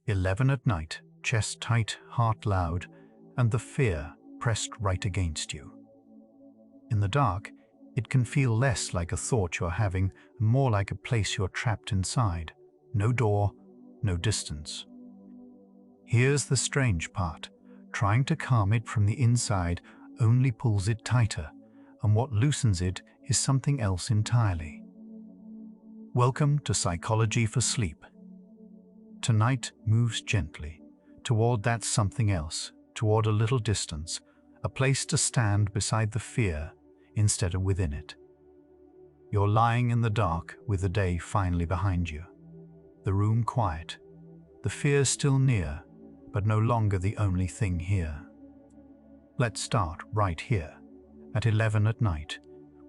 11 at night, chest tight, heart loud, and the fear pressed right against you. In the dark, it can feel less like a thought you're having, and more like a place you're trapped inside. No door, no distance. Here's the strange part. Trying to calm it from the inside only pulls it tighter, and what loosens it is something else entirely. Welcome to Psychology for Sleep. Tonight moves gently toward that something else, toward a little distance, a place to stand beside the fear instead of within it. You're lying in the dark with the day finally behind you. The room quiet, the fear still near, but no longer the only thing here. Let's start right here, at 11 at night,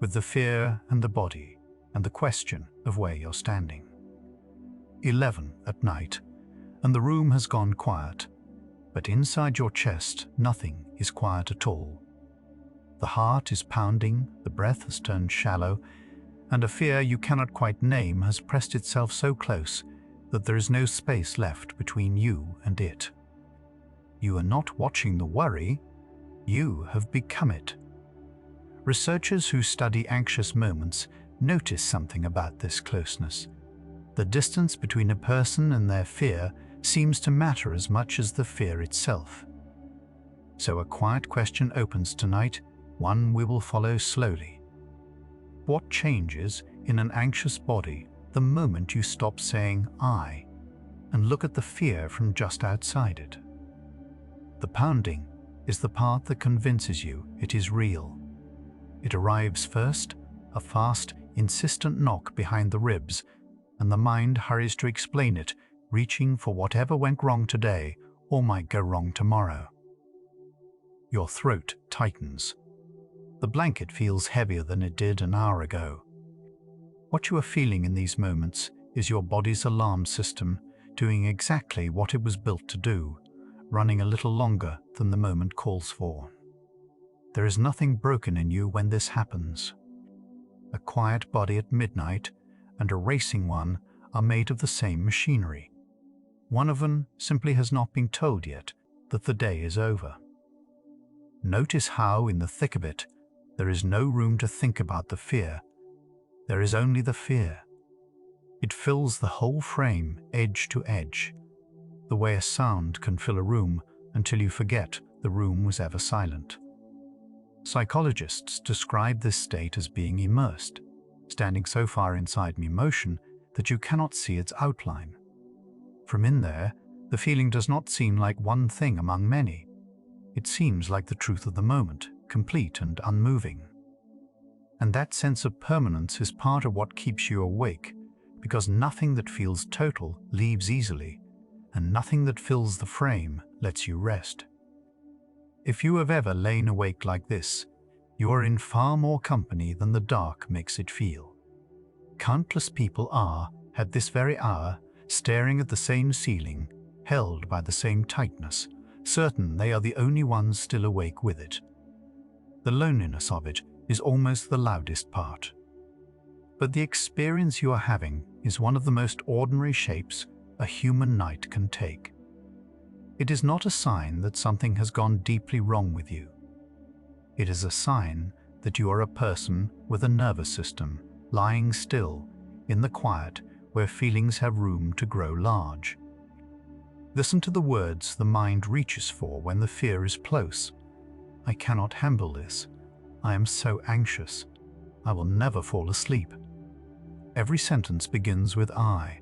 with the fear and the body, and the question of where you're standing. 11 at night, and the room has gone quiet, but inside your chest nothing is quiet at all. The heart is pounding, the breath has turned shallow, and a fear you cannot quite name has pressed itself so close that there is no space left between you and it. You are not watching the worry, you have become it. Researchers who study anxious moments notice something about this closeness. The distance between a person and their fear seems to matter as much as the fear itself. So a quiet question opens tonight, one we will follow slowly. What changes in an anxious body the moment you stop saying "I" and look at the fear from just outside it? The pounding is the part that convinces you it is real. It arrives first, a fast, insistent knock behind the ribs, and the mind hurries to explain it, reaching for whatever went wrong today or might go wrong tomorrow. Your throat tightens. The blanket feels heavier than it did an hour ago. What you are feeling in these moments is your body's alarm system doing exactly what it was built to do, running a little longer than the moment calls for. There is nothing broken in you when this happens. A quiet body at midnight and a racing one are made of the same machinery. One of them simply has not been told yet that the day is over. Notice how, in the thick of it, there is no room to think about the fear. There is only the fear. It fills the whole frame, edge to edge, the way a sound can fill a room until you forget the room was ever silent. Psychologists describe this state as being immersed, standing so far inside emotion that you cannot see its outline. From in there, the feeling does not seem like one thing among many. It seems like the truth of the moment, complete and unmoving. And that sense of permanence is part of what keeps you awake, because nothing that feels total leaves easily, and nothing that fills the frame lets you rest. If you have ever lain awake like this, you are in far more company than the dark makes it feel. Countless people are, at this very hour, staring at the same ceiling, held by the same tightness, certain they are the only ones still awake with it. The loneliness of it is almost the loudest part. But the experience you are having is one of the most ordinary shapes a human night can take. It is not a sign that something has gone deeply wrong with you. It is a sign that you are a person with a nervous system lying still in the quiet where feelings have room to grow large. Listen to the words the mind reaches for when the fear is close. I cannot handle this. I am so anxious. I will never fall asleep. Every sentence begins with I,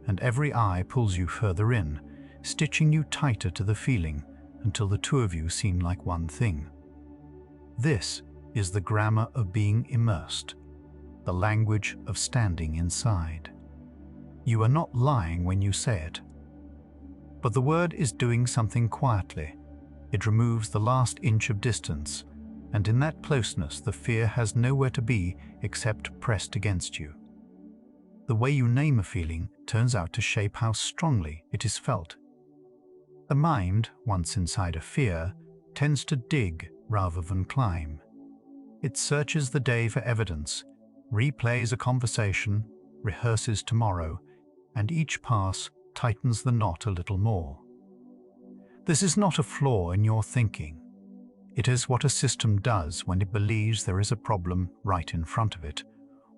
and every I pulls you further in, stitching you tighter to the feeling until the two of you seem like one thing. This is the grammar of being immersed, the language of standing inside. You are not lying when you say it. But the word is doing something quietly. It removes the last inch of distance, and in that closeness the fear has nowhere to be except pressed against you. The way you name a feeling turns out to shape how strongly it is felt. The mind, once inside a fear, tends to dig rather than climb. It searches the day for evidence, replays a conversation, rehearses tomorrow, and each pass tightens the knot a little more. This is not a flaw in your thinking. It is what a system does when it believes there is a problem right in front of it,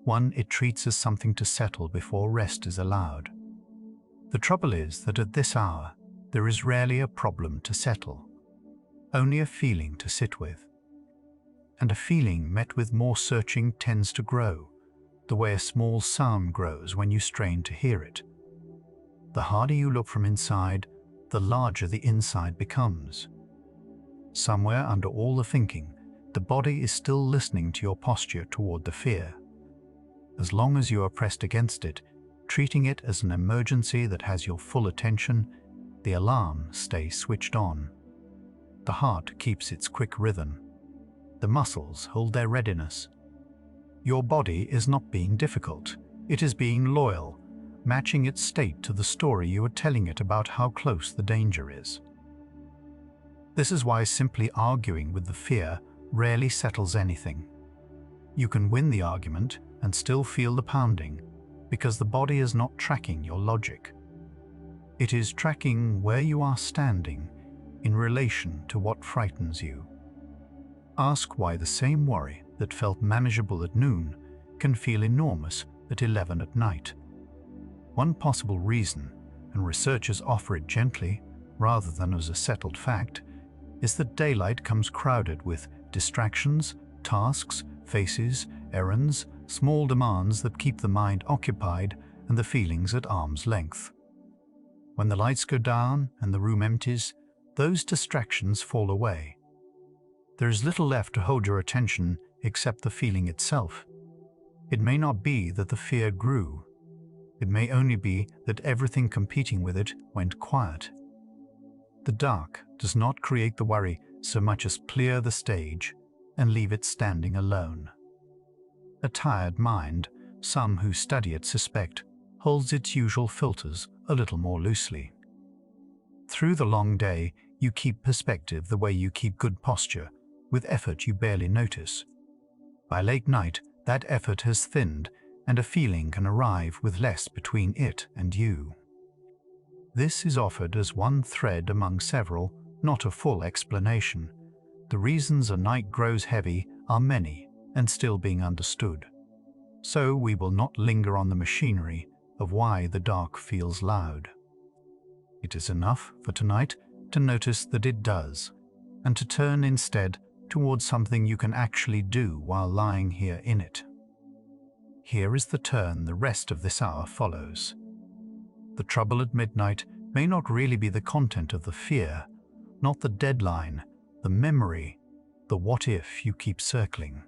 one it treats as something to settle before rest is allowed. The trouble is that at this hour, there is rarely a problem to settle, only a feeling to sit with. And a feeling met with more searching tends to grow, the way a small sound grows when you strain to hear it. The harder you look from inside, the larger the inside becomes. Somewhere under all the thinking, the body is still listening to your posture toward the fear. As long as you are pressed against it, treating it as an emergency that has your full attention, the alarm stays switched on. The heart keeps its quick rhythm. The muscles hold their readiness. Your body is not being difficult. It is being loyal, matching its state to the story you are telling it about how close the danger is. This is why simply arguing with the fear rarely settles anything. You can win the argument and still feel the pounding, because the body is not tracking your logic. It is tracking where you are standing in relation to what frightens you. Ask why the same worry that felt manageable at noon can feel enormous at 11 at night. One possible reason, and researchers offer it gently rather than as a settled fact, is that daylight comes crowded with distractions, tasks, faces, errands, small demands that keep the mind occupied and the feelings at arm's length. When the lights go down and the room empties, those distractions fall away. There is little left to hold your attention except the feeling itself. It may not be that the fear grew. It may only be that everything competing with it went quiet. The dark does not create the worry so much as clear the stage and leave it standing alone. A tired mind, some who study it suspect, holds its usual filters a little more loosely. Through the long day, you keep perspective the way you keep good posture, with effort you barely notice. By late night, that effort has thinned, and a feeling can arrive with less between it and you. This is offered as one thread among several, not a full explanation. The reasons a night grows heavy are many and still being understood. So we will not linger on the machinery of why the dark feels loud. It is enough for tonight to notice that it does, and to turn instead towards something you can actually do while lying here in it. Here is the turn the rest of this hour follows. The trouble at midnight may not really be the content of the fear, not the deadline, the memory, the what if you keep circling.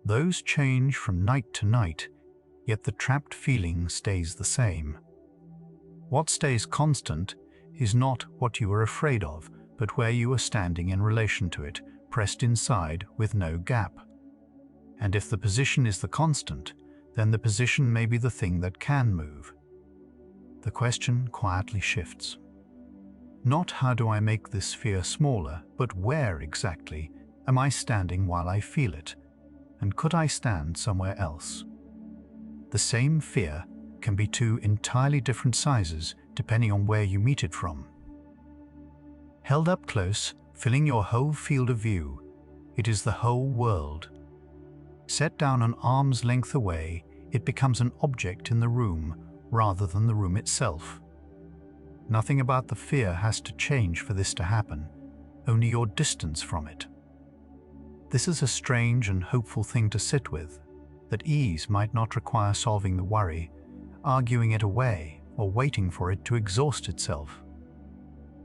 Those change from night to night, yet the trapped feeling stays the same. What stays constant is not what you are afraid of, but where you are standing in relation to it, pressed inside with no gap. And if the position is the constant, then the position may be the thing that can move. The question quietly shifts. Not how do I make this fear smaller, but where exactly am I standing while I feel it, and could I stand somewhere else? The same fear can be two entirely different sizes depending on where you meet it from. Held up close, filling your whole field of view, it is the whole world. Set down an arm's length away, it becomes an object in the room rather than the room itself. Nothing about the fear has to change for this to happen, only your distance from it. This is a strange and hopeful thing to sit with, that ease might not require solving the worry, arguing it away, or waiting for it to exhaust itself.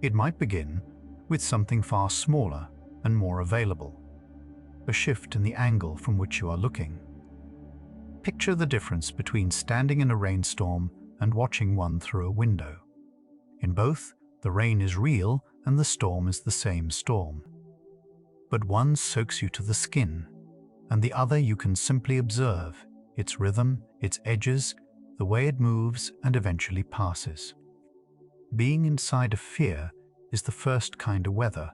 It might begin with something far smaller and more available, a shift in the angle from which you are looking. Picture the difference between standing in a rainstorm and watching one through a window. In both, the rain is real and the storm is the same storm. But one soaks you to the skin, and the other you can simply observe, its rhythm, its edges, the way it moves and eventually passes. Being inside of fear is the first kind of weather.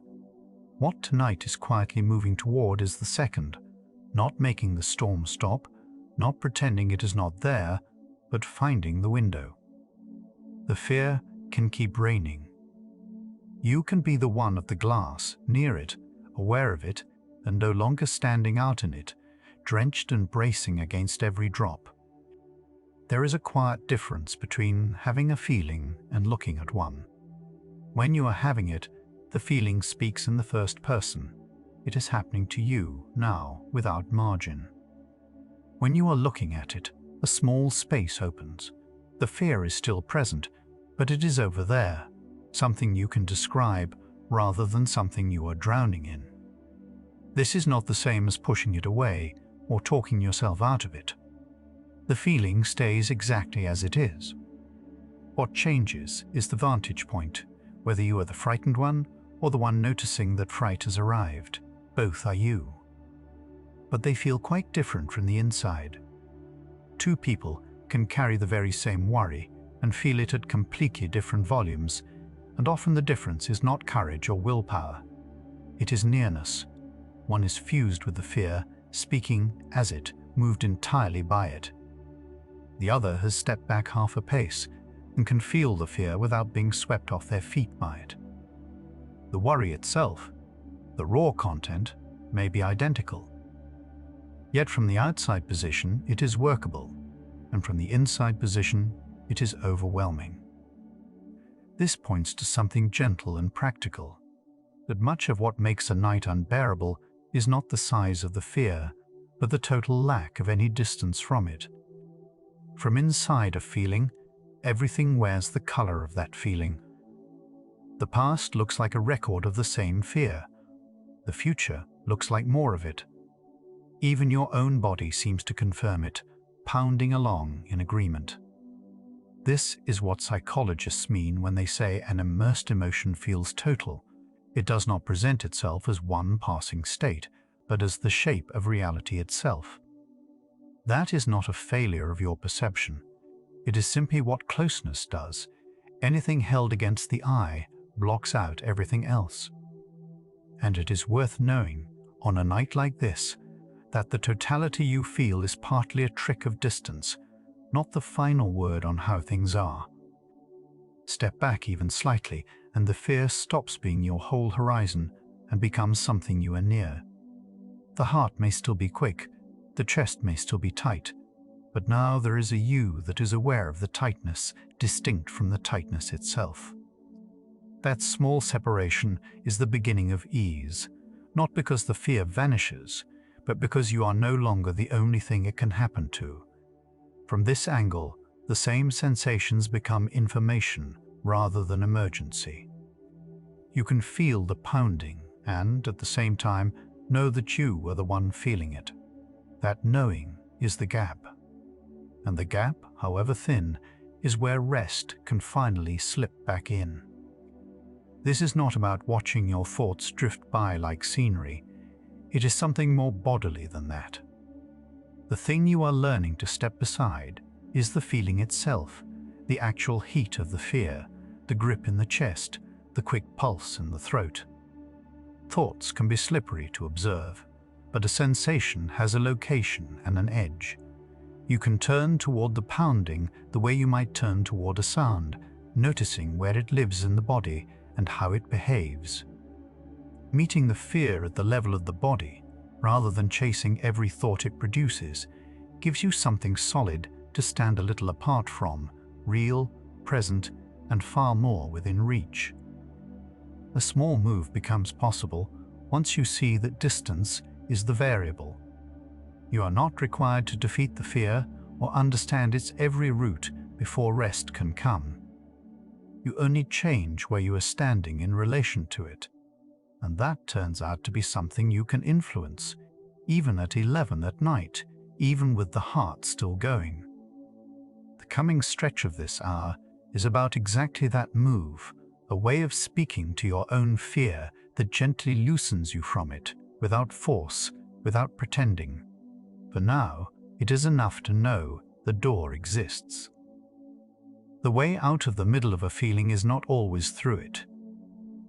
What tonight is quietly moving toward is the second, not making the storm stop, not pretending it is not there, but finding the window. the fear can keep reigning. You can be the one of the glass, near it, aware of it, and no longer standing out in it, drenched and bracing against every drop. There is a quiet difference between having a feeling and looking at one. When you are having it, the feeling speaks in the first person. It is happening to you now, without margin. When you are looking at it, a small space opens. The fear is still present, but it is over there, something you can describe rather than something you are drowning in. This is not the same as pushing it away or talking yourself out of it. The feeling stays exactly as it is. What changes is the vantage point, whether you are the frightened one or the one noticing that fright has arrived. Both are you. But they feel quite different from the inside. Two people can carry the very same worry and feel it at completely different volumes, and often the difference is not courage or willpower. It is nearness. One is fused with the fear, speaking as it, moved entirely by it. The other has stepped back half a pace and can feel the fear without being swept off their feet by it. The worry itself, the raw content, may be identical. Yet from the outside position it is workable, and from the inside position it is overwhelming. This points to something gentle and practical, that much of what makes a night unbearable is not the size of the fear, but the total lack of any distance from it. From inside a feeling, everything wears the color of that feeling. The past looks like a record of the same fear. The future looks like more of it. Even your own body seems to confirm it, pounding along in agreement. This is what psychologists mean when they say an immersed emotion feels total. It does not present itself as one passing state, but as the shape of reality itself. That is not a failure of your perception. It is simply what closeness does. Anything held against the eye blocks out everything else. And it is worth knowing, on a night like this, that the totality you feel is partly a trick of distance, not the final word on how things are. Step back even slightly, and the fear stops being your whole horizon and becomes something you are near. The heart may still be quick, the chest may still be tight, but now there is a you that is aware of the tightness, distinct from the tightness itself. That small separation is the beginning of ease, not because the fear vanishes, but because you are no longer the only thing it can happen to. From this angle, the same sensations become information rather than emergency. You can feel the pounding and, at the same time, know that you are the one feeling it. That knowing is the gap. And the gap, however thin, is where rest can finally slip back in. This is not about watching your thoughts drift by like scenery. It is something more bodily than that. The thing you are learning to step beside is the feeling itself, the actual heat of the fear, the grip in the chest, the quick pulse in the throat. Thoughts can be slippery to observe, but a sensation has a location and an edge. You can turn toward the pounding the way you might turn toward a sound, noticing where it lives in the body and how it behaves. Meeting the fear at the level of the body, rather than chasing every thought it produces, gives you something solid to stand a little apart from, real, present, and far more within reach. A small move becomes possible once you see that distance is the variable. You are not required to defeat the fear or understand its every route before rest can come. You only change where you are standing in relation to it, and that turns out to be something you can influence, even at 11 at night, even with the heart still going. The coming stretch of this hour is about exactly that move, a way of speaking to your own fear that gently loosens you from it, without force, without pretending. For now, it is enough to know the door exists. The way out of the middle of a feeling is not always through it.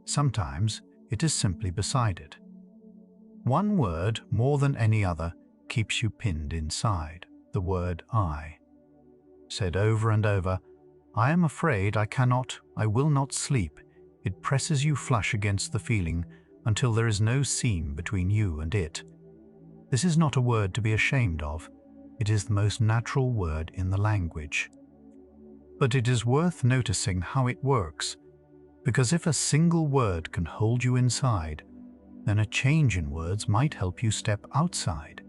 Sometimes it is simply beside it. One word, more than any other, keeps you pinned inside, the word I. Said over and over, I am afraid, I cannot, I will not sleep. It presses you flush against the feeling until there is no seam between you and it. This is not a word to be ashamed of. It is the most natural word in the language. But it is worth noticing how it works, because if a single word can hold you inside, then a change in words might help you step outside.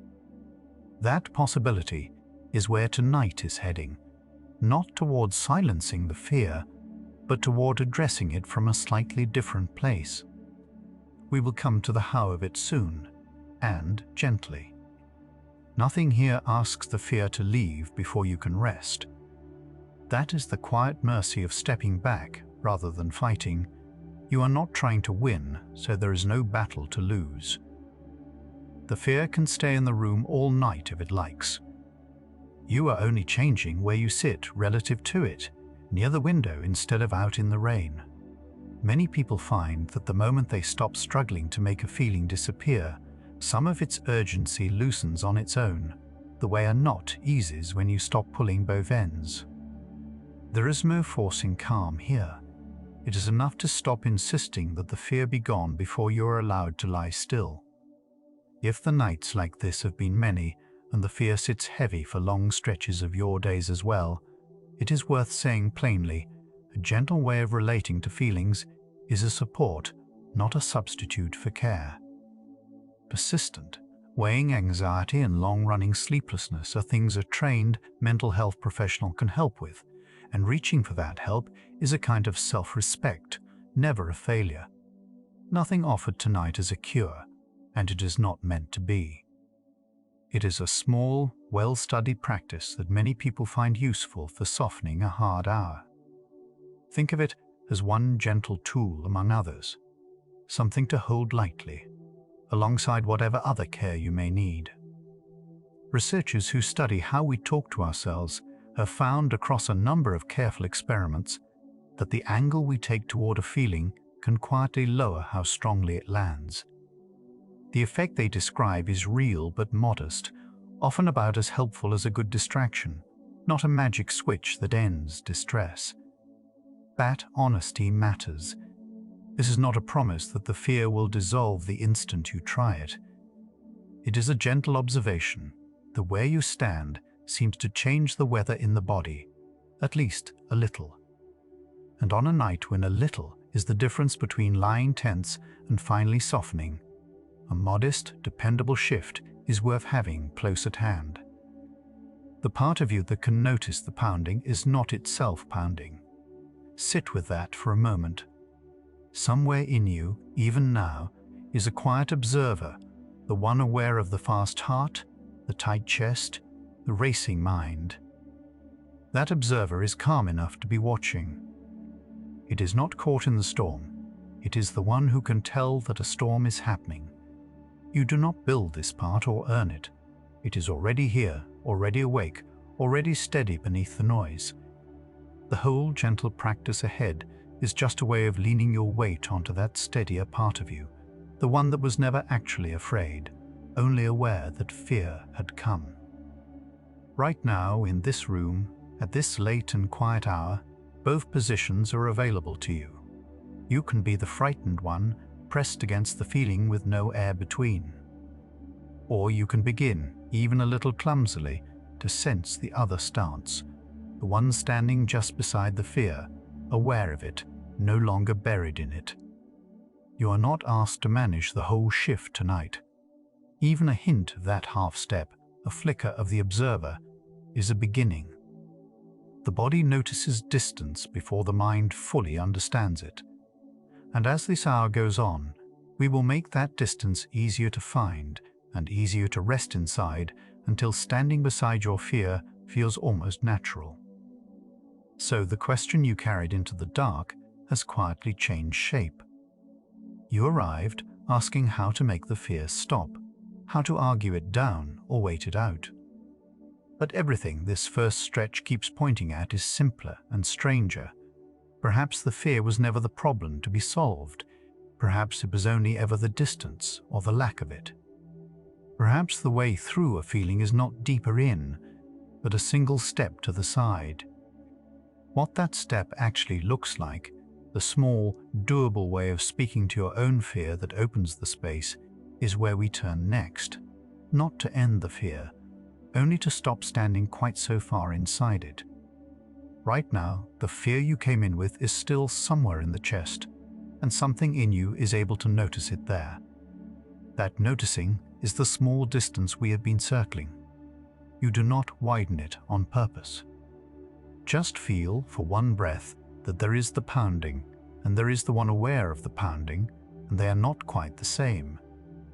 That possibility is where tonight is heading, not towards silencing the fear, but toward addressing it from a slightly different place. We will come to the how of it soon, and gently. Nothing here asks the fear to leave before you can rest. That is the quiet mercy of stepping back rather than fighting. You are not trying to win, so there is no battle to lose. The fear can stay in the room all night if it likes. You are only changing where you sit relative to it, near the window instead of out in the rain. Many people find that the moment they stop struggling to make a feeling disappear, some of its urgency loosens on its own, the way a knot eases when you stop pulling both ends. There is no forcing calm here. It is enough to stop insisting that the fear be gone before you are allowed to lie still. If the nights like this have been many, and the fear sits heavy for long stretches of your days as well, it is worth saying plainly, a gentle way of relating to feelings is a support, not a substitute for care. Persistent, weighing anxiety and long-running sleeplessness are things a trained mental health professional can help with, and reaching for that help is a kind of self-respect, never a failure. Nothing offered tonight is a cure, and it is not meant to be. It is a small, well-studied practice that many people find useful for softening a hard hour. Think of it as one gentle tool among others, something to hold lightly, alongside whatever other care you may need. Researchers who study how we talk to ourselves have found across a number of careful experiments that the angle we take toward a feeling can quietly lower how strongly it lands. The effect they describe is real but modest, often about as helpful as a good distraction, not a magic switch that ends distress. That honesty matters. This is not a promise that the fear will dissolve the instant you try it. It is a gentle observation that where you stand seems to change the weather in the body, at least a little. And on a night when a little is the difference between lying tense and finally softening, a modest, dependable shift is worth having close at hand. The part of you that can notice the pounding is not itself pounding. Sit with that for a moment. Somewhere in you, even now, is a quiet observer, the one aware of the fast heart, the tight chest, the racing mind. That observer is calm enough to be watching. It is not caught in the storm. It is the one who can tell that a storm is happening. You do not build this part or earn it. It is already here, already awake, already steady beneath the noise. The whole gentle practice ahead is just a way of leaning your weight onto that steadier part of you, the one that was never actually afraid, only aware that fear had come. Right now, in this room, at this late and quiet hour, both positions are available to you. You can be the frightened one, pressed against the feeling with no air between. Or you can begin, even a little clumsily, to sense the other stance, the one standing just beside the fear, aware of it, no longer buried in it. You are not asked to manage the whole shift tonight. Even a hint of that half step, a flicker of the observer, is a beginning. The body notices distance before the mind fully understands it. And as this hour goes on, we will make that distance easier to find and easier to rest inside until standing beside your fear feels almost natural. So the question you carried into the dark has quietly changed shape. You arrived asking how to make the fear stop, how to argue it down or wait it out. But everything this first stretch keeps pointing at is simpler and stranger. Perhaps the fear was never the problem to be solved. Perhaps it was only ever the distance or the lack of it. Perhaps the way through a feeling is not deeper in, but a single step to the side. What that step actually looks like, the small, doable way of speaking to your own fear that opens the space, is where we turn next. Not to end the fear, only to stop standing quite so far inside it. Right now, the fear you came in with is still somewhere in the chest, and something in you is able to notice it there. That noticing is the small distance we have been circling. You do not widen it on purpose. Just feel, for one breath, that there is the pounding, and there is the one aware of the pounding, and they are not quite the same.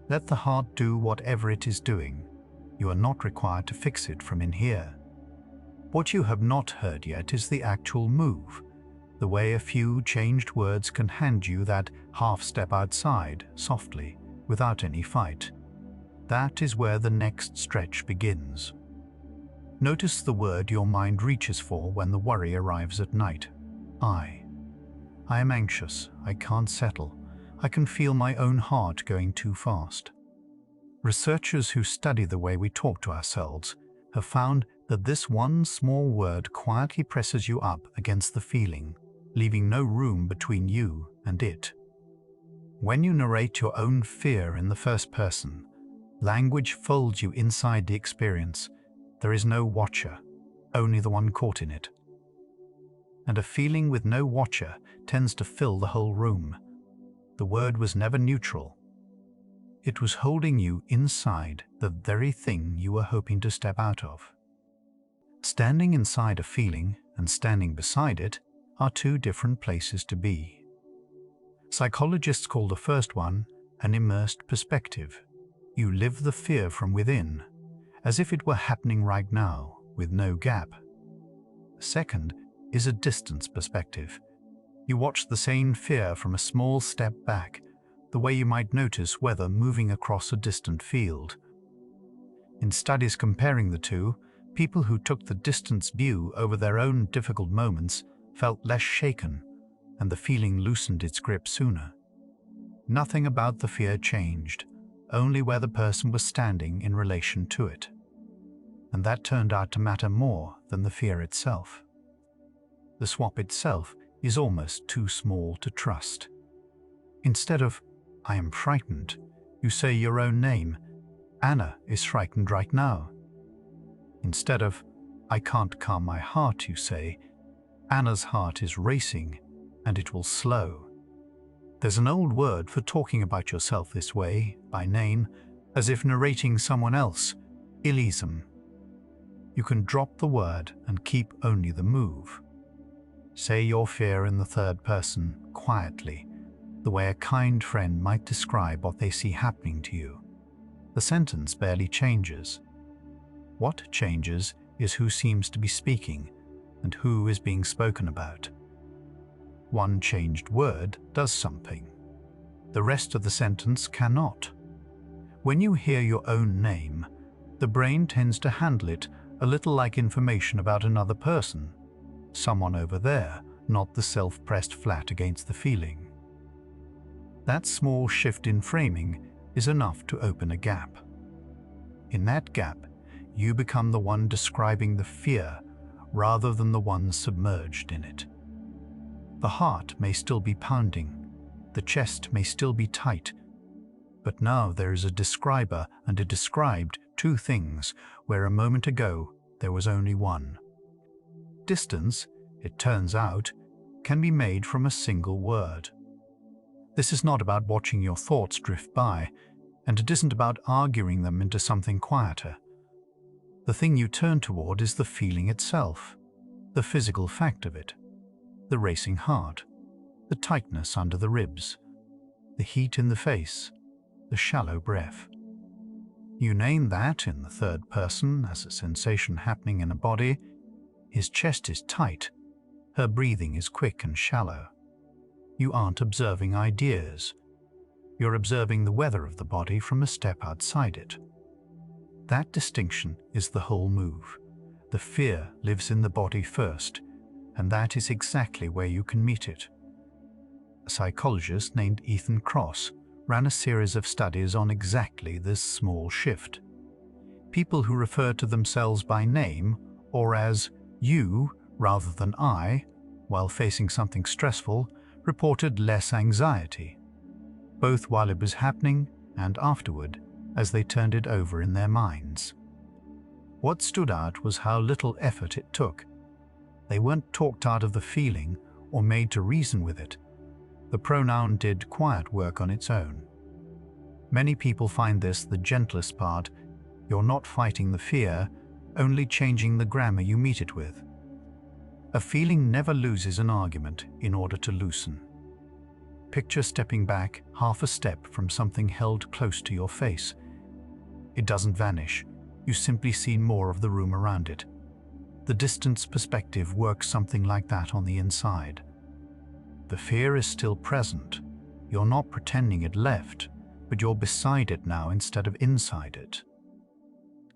Let the heart do whatever it is doing. You are not required to fix it from in here. What you have not heard yet is the actual move, the way a few changed words can hand you that half step outside, softly, without any fight. That is where the next stretch begins. Notice the word your mind reaches for when the worry arrives at night. I am anxious, I can't settle, I can feel my own heart going too fast. Researchers who study the way we talk to ourselves have found that this one small word quietly presses you up against the feeling, leaving no room between you and it. When you narrate your own fear in the first person, language folds you inside the experience. There is no watcher, only the one caught in it. And a feeling with no watcher tends to fill the whole room. The word was never neutral. It was holding you inside the very thing you were hoping to step out of. Standing inside a feeling and standing beside it are two different places to be. Psychologists call the first one an immersed perspective. You live the fear from within, as if it were happening right now, with no gap. Second is a distance perspective. You watch the same fear from a small step back, the way you might notice weather moving across a distant field. In studies comparing the two, people who took the distance view over their own difficult moments felt less shaken, and the feeling loosened its grip sooner. Nothing about the fear changed, only where the person was standing in relation to it. And that turned out to matter more than the fear itself. The swap itself is almost too small to trust. Instead of, I am frightened, you say your own name. Anna is frightened right now. Instead of, I can't calm my heart, you say, Anna's heart is racing, and it will slow. There's an old word for talking about yourself this way, by name, as if narrating someone else, Ilism. You can drop the word and keep only the move. Say your fear in the third person, quietly, the way a kind friend might describe what they see happening to you. The sentence barely changes. What changes is who seems to be speaking and who is being spoken about. One changed word does something. The rest of the sentence cannot. When you hear your own name, the brain tends to handle it a little like information about another person, someone over there, not the self pressed flat against the feeling. That small shift in framing is enough to open a gap. In that gap, you become the one describing the fear rather than the one submerged in it. The heart may still be pounding, the chest may still be tight, but now there is a describer and a described, two things where a moment ago there was only one. Distance, it turns out, can be made from a single word. This is not about watching your thoughts drift by, and it isn't about arguing them into something quieter. The thing you turn toward is the feeling itself, the physical fact of it, the racing heart, the tightness under the ribs, the heat in the face, the shallow breath. You name that in the third person as a sensation happening in a body. His chest is tight, her breathing is quick and shallow. You aren't observing ideas. You're observing the weather of the body from a step outside it. That distinction is the whole move. The fear lives in the body first, and that is exactly where you can meet it. A psychologist named Ethan Kross ran a series of studies on exactly this small shift. People who refer to themselves by name or as you rather than I while facing something stressful, reported less anxiety, both while it was happening and afterward as they turned it over in their minds. What stood out was how little effort it took. They weren't talked out of the feeling or made to reason with it. The pronoun did quiet work on its own. Many people find this the gentlest part. You're not fighting the fear, only changing the grammar you meet it with. A feeling never loses an argument in order to loosen. Picture stepping back half a step from something held close to your face. It doesn't vanish, you simply see more of the room around it. The distance perspective works something like that on the inside. The fear is still present. You're not pretending it left, but you're beside it now instead of inside it.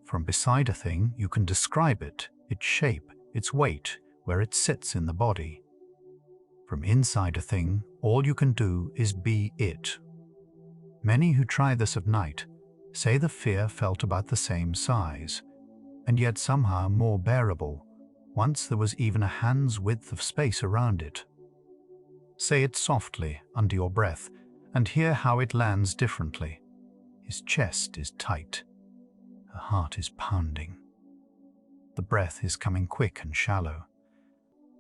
From beside a thing, you can describe it, its shape, its weight, where it sits in the body. From inside a thing, all you can do is be it. Many who try this at night say the fear felt about the same size, and yet somehow more bearable, once there was even a hand's width of space around it. Say it softly under your breath and hear how it lands differently. His chest is tight. Her heart is pounding. The breath is coming quick and shallow.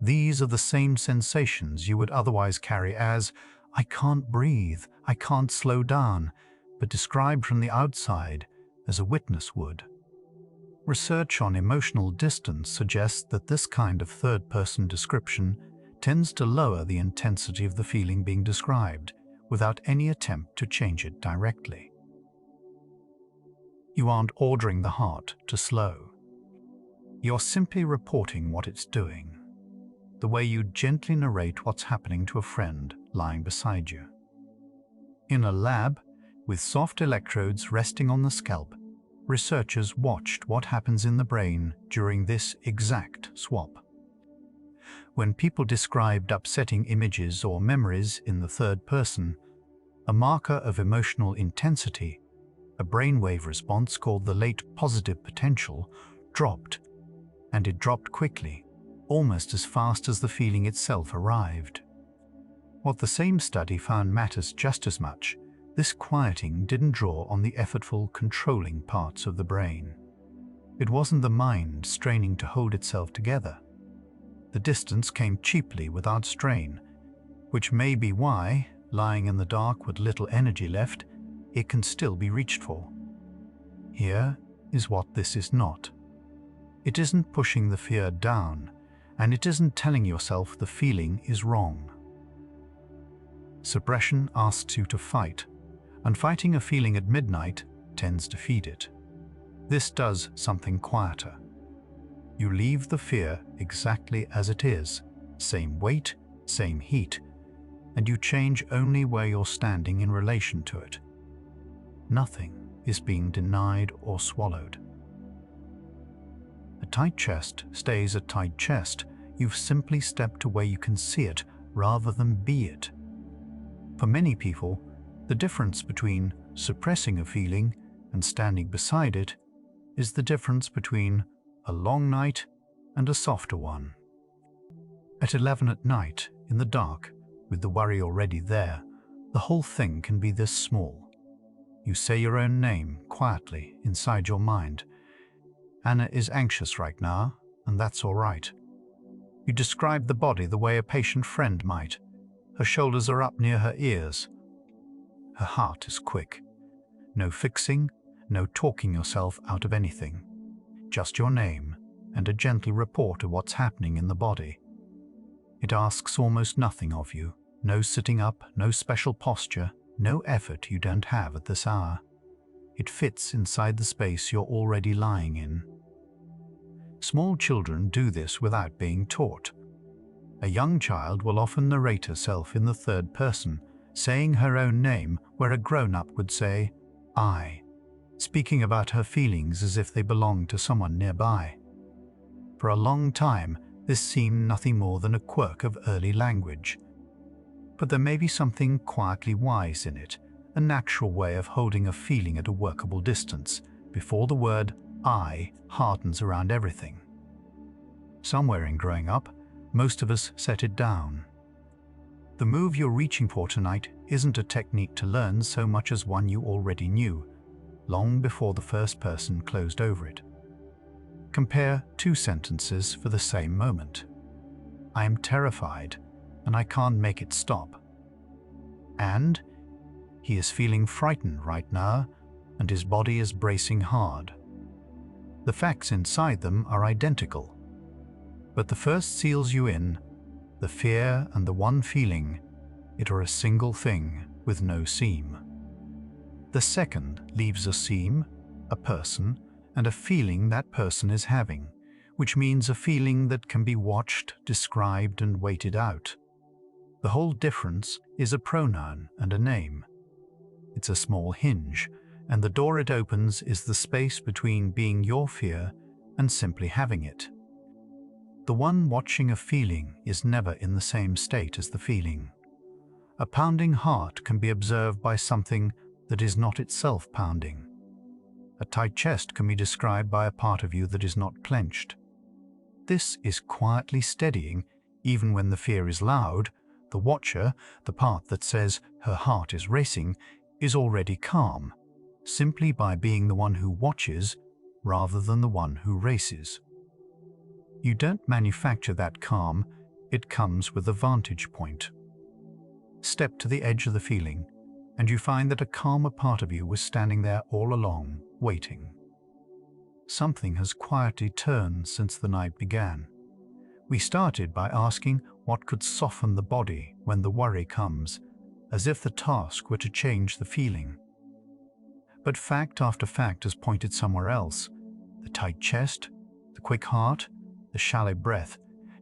These are the same sensations you would otherwise carry as, I can't breathe, I can't slow down, but described from the outside as a witness would. Research on emotional distance suggests that this kind of third-person description tends to lower the intensity of the feeling being described without any attempt to change it directly. You aren't ordering the heart to slow. You're simply reporting what it's doing, the way you gently narrate what's happening to a friend lying beside you. In a lab, with soft electrodes resting on the scalp, researchers watched what happens in the brain during this exact swap. When people described upsetting images or memories in the third person, a marker of emotional intensity, a brainwave response called the late positive potential, dropped, and it dropped quickly, almost as fast as the feeling itself arrived. What the same study found matters just as much. This quieting didn't draw on the effortful, controlling parts of the brain. It wasn't the mind straining to hold itself together. The distance came cheaply without strain, which may be why, lying in the dark with little energy left, it can still be reached for. Here is what this is not. It isn't pushing the fear down, and it isn't telling yourself the feeling is wrong. Suppression asks you to fight, and fighting a feeling at midnight tends to feed it. This does something quieter. You leave the fear exactly as it is, same weight, same heat, and you change only where you're standing in relation to it. Nothing is being denied or swallowed. A tight chest stays a tight chest. You've simply stepped to where you can see it rather than be it. For many people, the difference between suppressing a feeling and standing beside it is the difference between a long night and a softer one. At 11 at night, in the dark, with the worry already there, the whole thing can be this small. You say your own name quietly inside your mind. Anna is anxious right now, and that's all right. You describe the body the way a patient friend might. Her shoulders are up near her ears. Her heart is quick. No fixing, no talking yourself out of anything. Just your name and a gentle report of what's happening in the body. It asks almost nothing of you. No sitting up, no special posture, no effort you don't have at this hour. It fits inside the space you're already lying in. Small children do this without being taught. A young child will often narrate herself in the third person, saying her own name where a grown-up would say, I, speaking about her feelings as if they belonged to someone nearby. For a long time, this seemed nothing more than a quirk of early language. But there may be something quietly wise in it, a natural way of holding a feeling at a workable distance, before the word I hardens around everything. Somewhere in growing up, most of us set it down. The move you're reaching for tonight isn't a technique to learn so much as one you already knew, long before the first person closed over it. Compare two sentences for the same moment. I am terrified, and I can't make it stop. And he is feeling frightened right now, and his body is bracing hard. The facts inside them are identical, but the first seals you in, the fear and the one feeling, it are a single thing with no seam. The second leaves a seam, a person, and a feeling that person is having, which means a feeling that can be watched, described, and weighted out. The whole difference is a pronoun and a name. It's a small hinge, and the door it opens is the space between being your fear and simply having it. The one watching a feeling is never in the same state as the feeling. A pounding heart can be observed by something that is not itself pounding. A tight chest can be described by a part of you that is not clenched. This is quietly steadying, even when the fear is loud. The watcher, the part that says her heart is racing, is already calm, simply by being the one who watches rather than the one who races. You don't manufacture that calm, it comes with a vantage point. Step to the edge of the feeling, and you find that a calmer part of you was standing there all along, waiting. Something has quietly turned since the night began. We started by asking what could soften the body when the worry comes, as if the task were to change the feeling. But fact after fact has pointed somewhere else. The tight chest, the quick heart, the shallow breath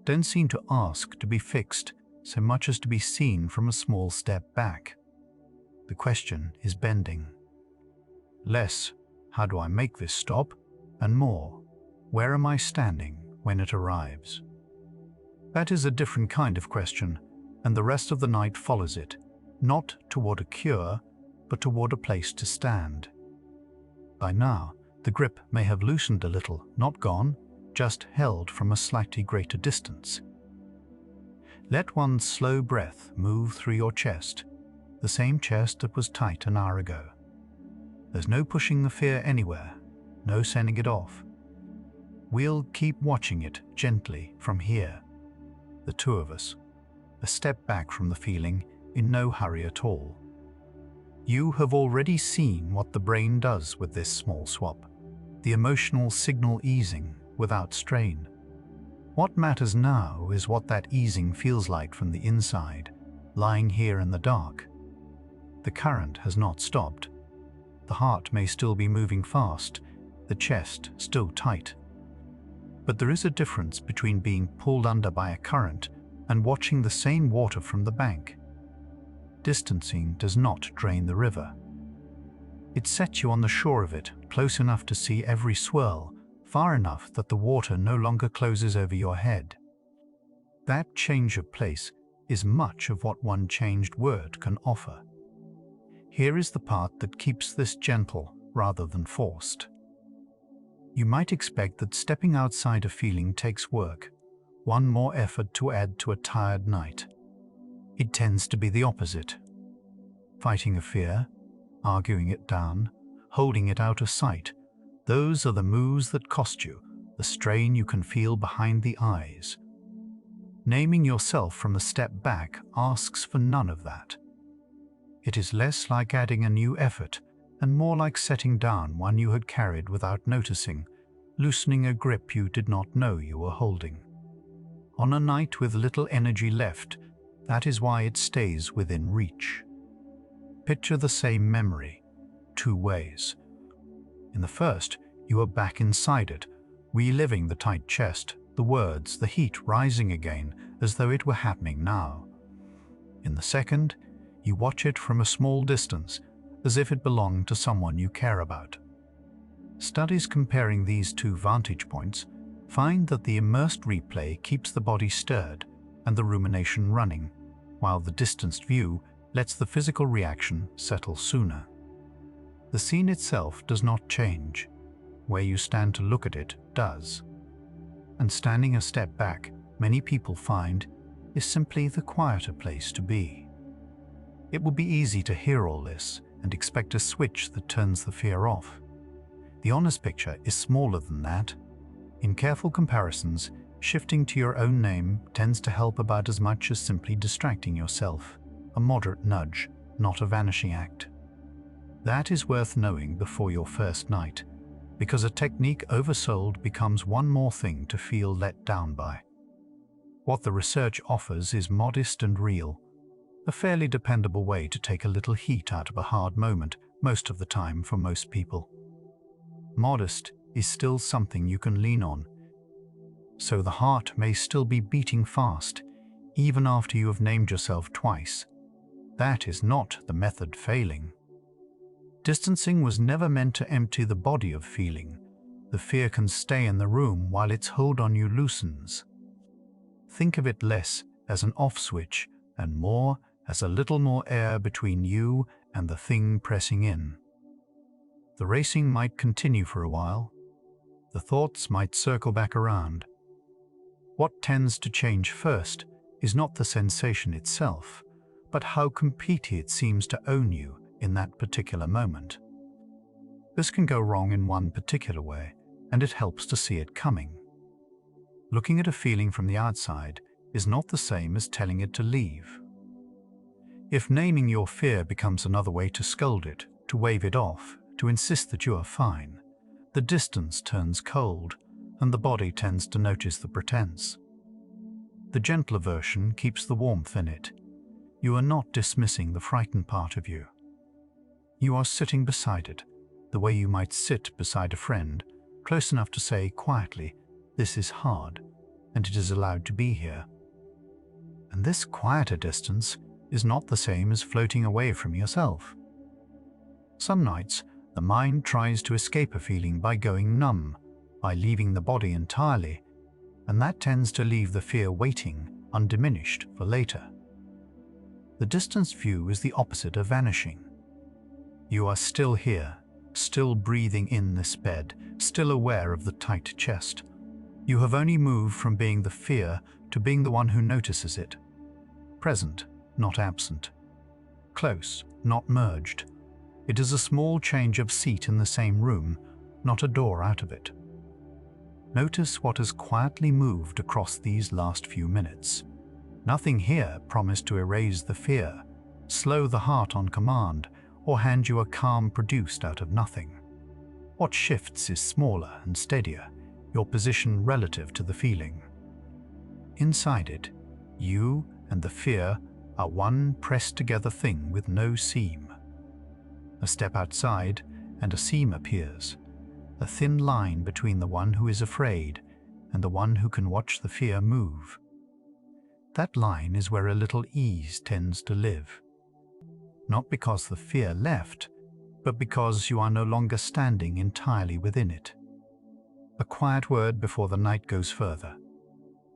don't seem to ask to be fixed so much as to be seen from a small step back. The question is bending. Less, how do I make this stop? And more, where am I standing when it arrives? That is a different kind of question, and the rest of the night follows it, not toward a cure, but toward a place to stand. By now, the grip may have loosened a little, not gone, just held from a slightly greater distance. Let one slow breath move through your chest, the same chest that was tight an hour ago. There's no pushing the fear anywhere, no sending it off. We'll keep watching it gently from here, the two of us, a step back from the feeling, in no hurry at all. You have already seen what the brain does with this small swap, the emotional signal easing without strain. What matters now is what that easing feels like from the inside, lying here in the dark. The current has not stopped. The heart may still be moving fast, the chest still tight. But there is a difference between being pulled under by a current and watching the same water from the bank. Distancing does not drain the river. It sets you on the shore of it, close enough to see every swirl, far enough that the water no longer closes over your head. That change of place is much of what one changed word can offer. Here is the part that keeps this gentle rather than forced. You might expect that stepping outside a feeling takes work, one more effort to add to a tired night. It tends to be the opposite. Fighting a fear, arguing it down, holding it out of sight, those are the moves that cost you, the strain you can feel behind the eyes. Naming yourself from the step back asks for none of that. It is less like adding a new effort and more like setting down one you had carried without noticing, loosening a grip you did not know you were holding. On a night with little energy left, that is why it stays within reach. Picture the same memory, two ways. In the first, you are back inside it, reliving the tight chest, the words, the heat rising again as though it were happening now. In the second, you watch it from a small distance, as if it belonged to someone you care about. Studies comparing these two vantage points find that the immersed replay keeps the body stirred and the rumination running, while the distanced view lets the physical reaction settle sooner. The scene itself does not change. Where you stand to look at it does. And standing a step back, many people find, is simply the quieter place to be. It would be easy to hear all this and expect a switch that turns the fear off. The honest picture is smaller than that. In careful comparisons, shifting to your own name tends to help about as much as simply distracting yourself, a moderate nudge, not a vanishing act. That is worth knowing before your first night, because a technique oversold becomes one more thing to feel let down by. What the research offers is modest and real, a fairly dependable way to take a little heat out of a hard moment most of the time for most people. Modest is still something you can lean on, so the heart may still be beating fast, even after you have named yourself twice. That is not the method failing. Distancing was never meant to empty the body of feeling. The fear can stay in the room while its hold on you loosens. Think of it less as an off switch and more as a little more air between you and the thing pressing in. The racing might continue for a while. The thoughts might circle back around. What tends to change first is not the sensation itself, but how completely it seems to own you in that particular moment. This can go wrong in one particular way, and it helps to see it coming. Looking at a feeling from the outside is not the same as telling it to leave. If naming your fear becomes another way to scold it, to wave it off, to insist that you are fine, the distance turns cold, and the body tends to notice the pretense. The gentler version keeps the warmth in it. You are not dismissing the frightened part of you. You are sitting beside it, the way you might sit beside a friend, close enough to say quietly, "This is hard, and it is allowed to be here." And this quieter distance is not the same as floating away from yourself. Some nights, the mind tries to escape a feeling by going numb, by leaving the body entirely, and that tends to leave the fear waiting, undiminished, for later. The distance view is the opposite of vanishing. You are still here, still breathing in this bed, still aware of the tight chest. You have only moved from being the fear to being the one who notices it. Present, not absent. Close, not merged. It is a small change of seat in the same room, not a door out of it. Notice what has quietly moved across these last few minutes. Nothing here promised to erase the fear, slow the heart on command, or hand you a calm produced out of nothing. What shifts is smaller and steadier, your position relative to the feeling. Inside it, you and the fear are one pressed together thing with no seam. A step outside and a seam appears, a thin line between the one who is afraid and the one who can watch the fear move. That line is where a little ease tends to live. Not because the fear left, but because you are no longer standing entirely within it. A quiet word before the night goes further.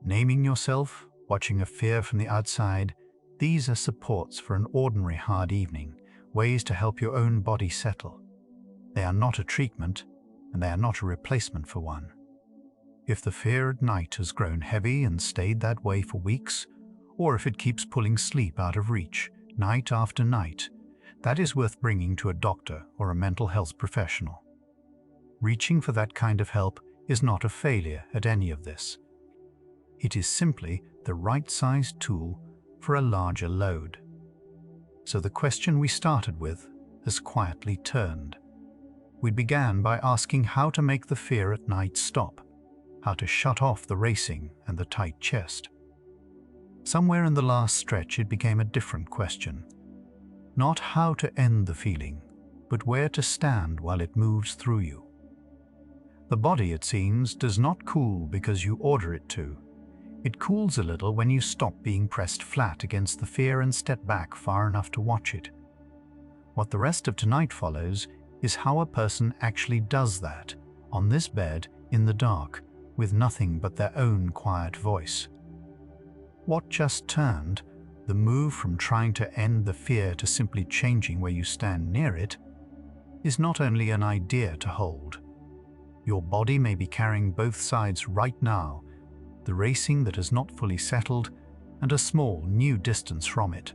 Naming yourself, watching a fear from the outside, these are supports for an ordinary hard evening, ways to help your own body settle. They are not a treatment, and they are not a replacement for one. If the fear at night has grown heavy and stayed that way for weeks, or if it keeps pulling sleep out of reach, night after night, that is worth bringing to a doctor or a mental health professional. Reaching for that kind of help is not a failure at any of this. It is simply the right-sized tool for a larger load. So the question we started with has quietly turned. We began by asking how to make the fear at night stop, how to shut off the racing and the tight chest. Somewhere in the last stretch it became a different question. Not how to end the feeling, but where to stand while it moves through you. The body, it seems, does not cool because you order it to. It cools a little when you stop being pressed flat against the fear and step back far enough to watch it. What the rest of tonight follows is how a person actually does that, on this bed, in the dark, with nothing but their own quiet voice. What just turned, the move from trying to end the fear to simply changing where you stand near it, is not only an idea to hold. Your body may be carrying both sides right now, the racing that has not fully settled, and a small, new distance from it.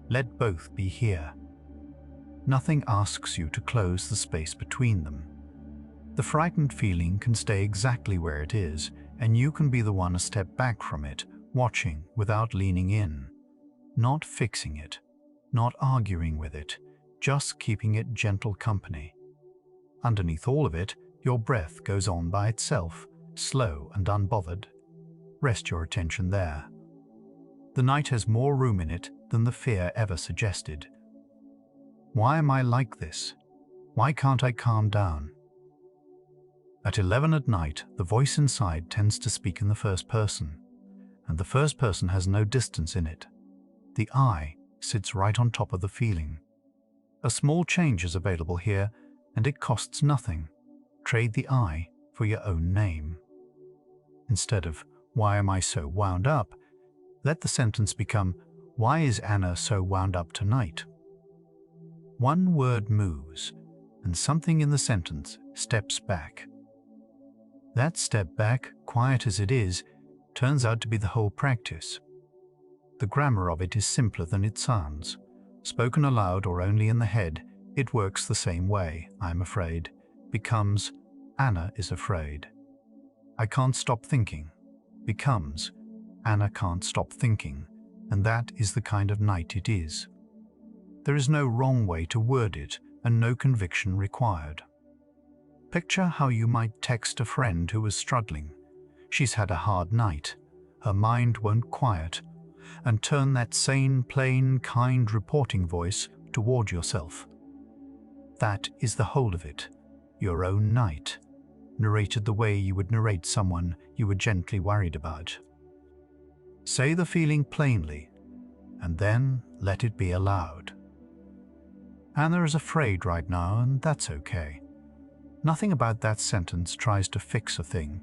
Let both be here. Nothing asks you to close the space between them. The frightened feeling can stay exactly where it is, and you can be the one a step back from it, watching without leaning in. Not fixing it, not arguing with it, just keeping it gentle company. Underneath all of it, your breath goes on by itself, slow and unbothered. Rest your attention there. The night has more room in it than the fear ever suggested. Why am I like this? Why can't I calm down? At 11 at night, the voice inside tends to speak in the first person, and the first person has no distance in it. The I sits right on top of the feeling. A small change is available here, and it costs nothing. Trade the I for your own name. Instead of, "Why am I so wound up?" let the sentence become, "Why is Anna so wound up tonight?" One word moves, and something in the sentence steps back. That step back, quiet as it is, turns out to be the whole practice. The grammar of it is simpler than it sounds. Spoken aloud or only in the head, it works the same way, I'm afraid. Becomes, Anna is afraid. I can't stop thinking. Becomes, Anna can't stop thinking, and that is the kind of night it is. There is no wrong way to word it, and no conviction required. Picture how you might text a friend who is struggling. She's had a hard night. Her mind won't quiet. And turn that sane, plain, kind reporting voice toward yourself. That is the whole of it. Your own night. Narrated the way you would narrate someone you were gently worried about. Say the feeling plainly, and then let it be aloud. Anna is afraid right now, and that's okay. Nothing about that sentence tries to fix a thing.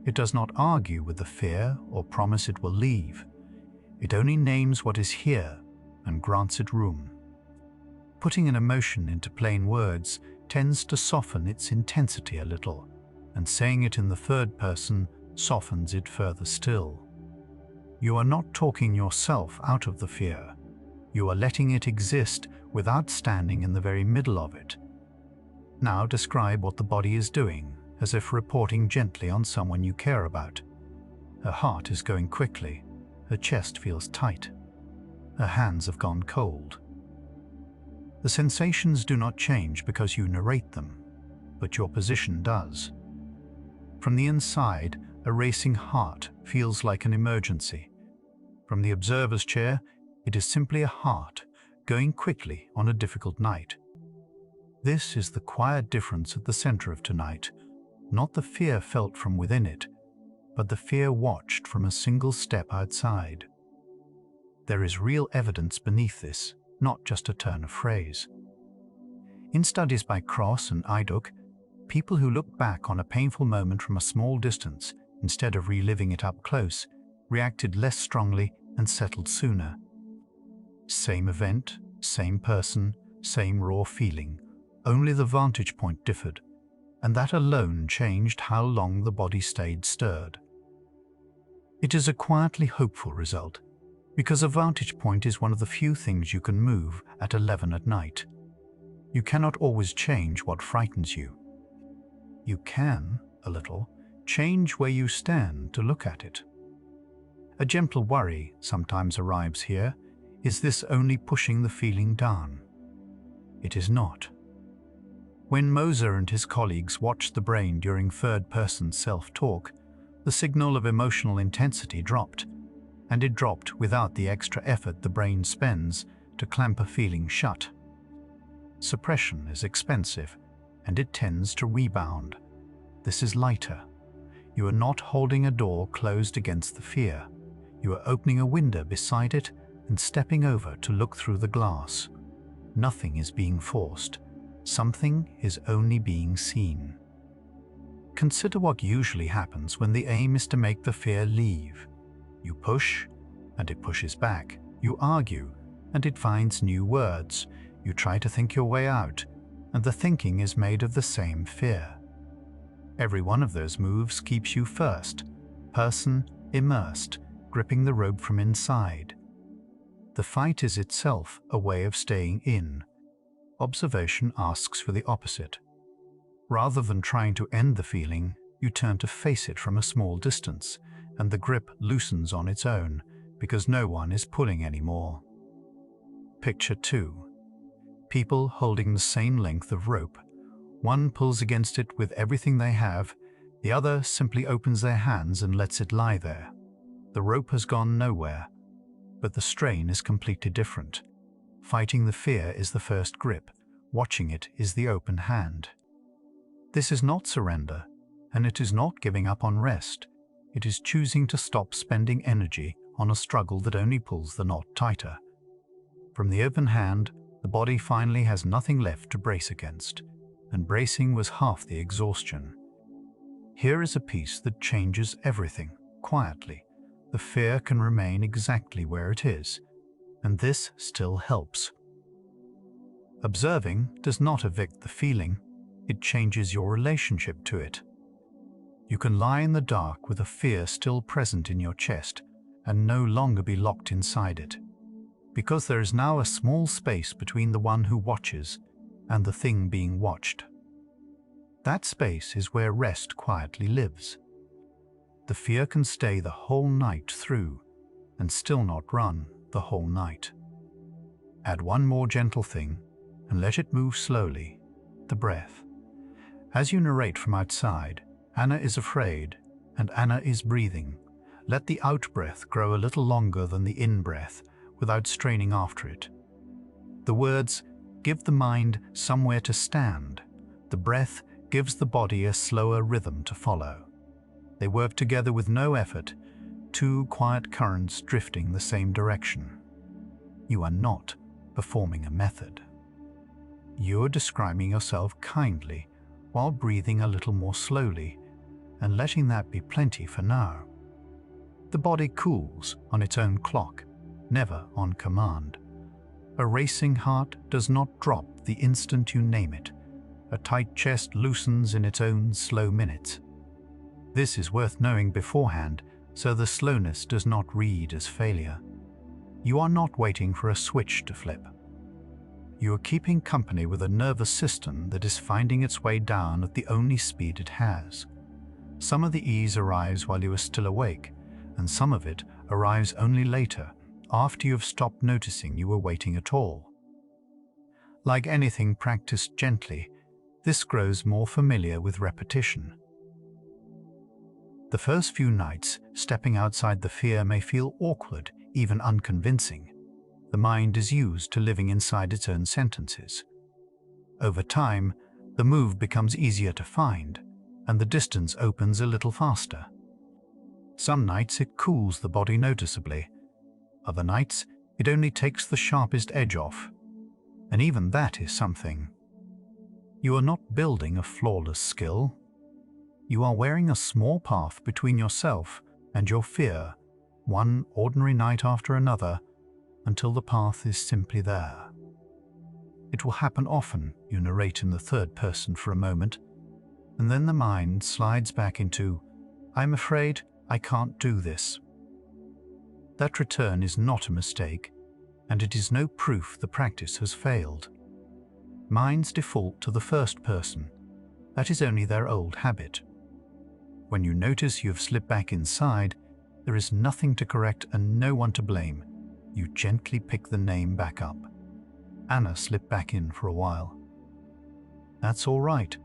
It does not argue with the fear or promise it will leave. It only names what is here and grants it room. Putting an emotion into plain words tends to soften its intensity a little, and saying it in the third person softens it further still. You are not talking yourself out of the fear. You are letting it exist without standing in the very middle of it. Now describe what the body is doing, as if reporting gently on someone you care about. Her heart is going quickly. Her chest feels tight. Her hands have gone cold. The sensations do not change because you narrate them, but your position does. From the inside, a racing heart feels like an emergency. From the observer's chair, it is simply a heart going quickly on a difficult night. This is the quiet difference at the center of tonight, not the fear felt from within it, but the fear watched from a single step outside. There is real evidence beneath this, not just a turn of phrase. In studies by Cross and Iduk, people who look back on a painful moment from a small distance, instead of reliving it up close, reacted less strongly and settled sooner. Same event, same person, same raw feeling, only the vantage point differed, and that alone changed how long the body stayed stirred. It is a quietly hopeful result, because a vantage point is one of the few things you can move at 11 at night. You cannot always change what frightens you. You can, a little, change where you stand to look at it. A gentle worry sometimes arrives here. Is this only pushing the feeling down? It is not. When Moser and his colleagues watched the brain during third-person self-talk, the signal of emotional intensity dropped, and it dropped without the extra effort the brain spends to clamp a feeling shut. Suppression is expensive, and it tends to rebound. This is lighter. You are not holding a door closed against the fear. You are opening a window beside it and stepping over to look through the glass. Nothing is being forced. Something is only being seen. Consider what usually happens when the aim is to make the fear leave. You push, and it pushes back. You argue, and it finds new words. You try to think your way out, and the thinking is made of the same fear. Every one of those moves keeps you first, person immersed, gripping the rope from inside. The fight is itself a way of staying in. Observation asks for the opposite. Rather than trying to end the feeling, you turn to face it from a small distance, and the grip loosens on its own because no one is pulling anymore. Picture 2. People holding the same length of rope. One pulls against it with everything they have, the other simply opens their hands and lets it lie there. The rope has gone nowhere, but the strain is completely different. Fighting the fear is the first grip, watching it is the open hand. This is not surrender, and it is not giving up on rest. It is choosing to stop spending energy on a struggle that only pulls the knot tighter. From the open hand, the body finally has nothing left to brace against, and bracing was half the exhaustion. Here is a piece that changes everything, quietly. The fear can remain exactly where it is, and this still helps. Observing does not evict the feeling, it changes your relationship to it. You can lie in the dark with a fear still present in your chest and no longer be locked inside it, because there is now a small space between the one who watches and the thing being watched. That space is where rest quietly lives. The fear can stay the whole night through and still not run the whole night. Add one more gentle thing and let it move slowly, the breath. As you narrate from outside, Anna is afraid and Anna is breathing. Let the out-breath grow a little longer than the in-breath without straining after it. The words give the mind somewhere to stand. The breath gives the body a slower rhythm to follow. They work together with no effort, two quiet currents drifting the same direction. You are not performing a method. You are describing yourself kindly while breathing a little more slowly and letting that be plenty for now. The body cools on its own clock, never on command. A racing heart does not drop the instant you name it. A tight chest loosens in its own slow minutes. This is worth knowing beforehand, so the slowness does not read as failure. You are not waiting for a switch to flip. You are keeping company with a nervous system that is finding its way down at the only speed it has. Some of the ease arrives while you are still awake, and some of it arrives only later, after you have stopped noticing you were waiting at all. Like anything practiced gently, this grows more familiar with repetition. The first few nights, stepping outside the fear may feel awkward, even unconvincing. The mind is used to living inside its own sentences. Over time, the move becomes easier to find, and the distance opens a little faster. Some nights it cools the body noticeably. Other nights, it only takes the sharpest edge off. And even that is something. You are not building a flawless skill. You are wearing a small path between yourself and your fear, one ordinary night after another, until the path is simply there. It will happen often, you narrate in the third person for a moment, and then the mind slides back into, "I'm afraid I can't do this." That return is not a mistake, and it is no proof the practice has failed. Minds default to the first person. That is only their old habit. When you notice you have slipped back inside, there is nothing to correct and no one to blame. You gently pick the name back up. Anna slipped back in for a while. That's all right.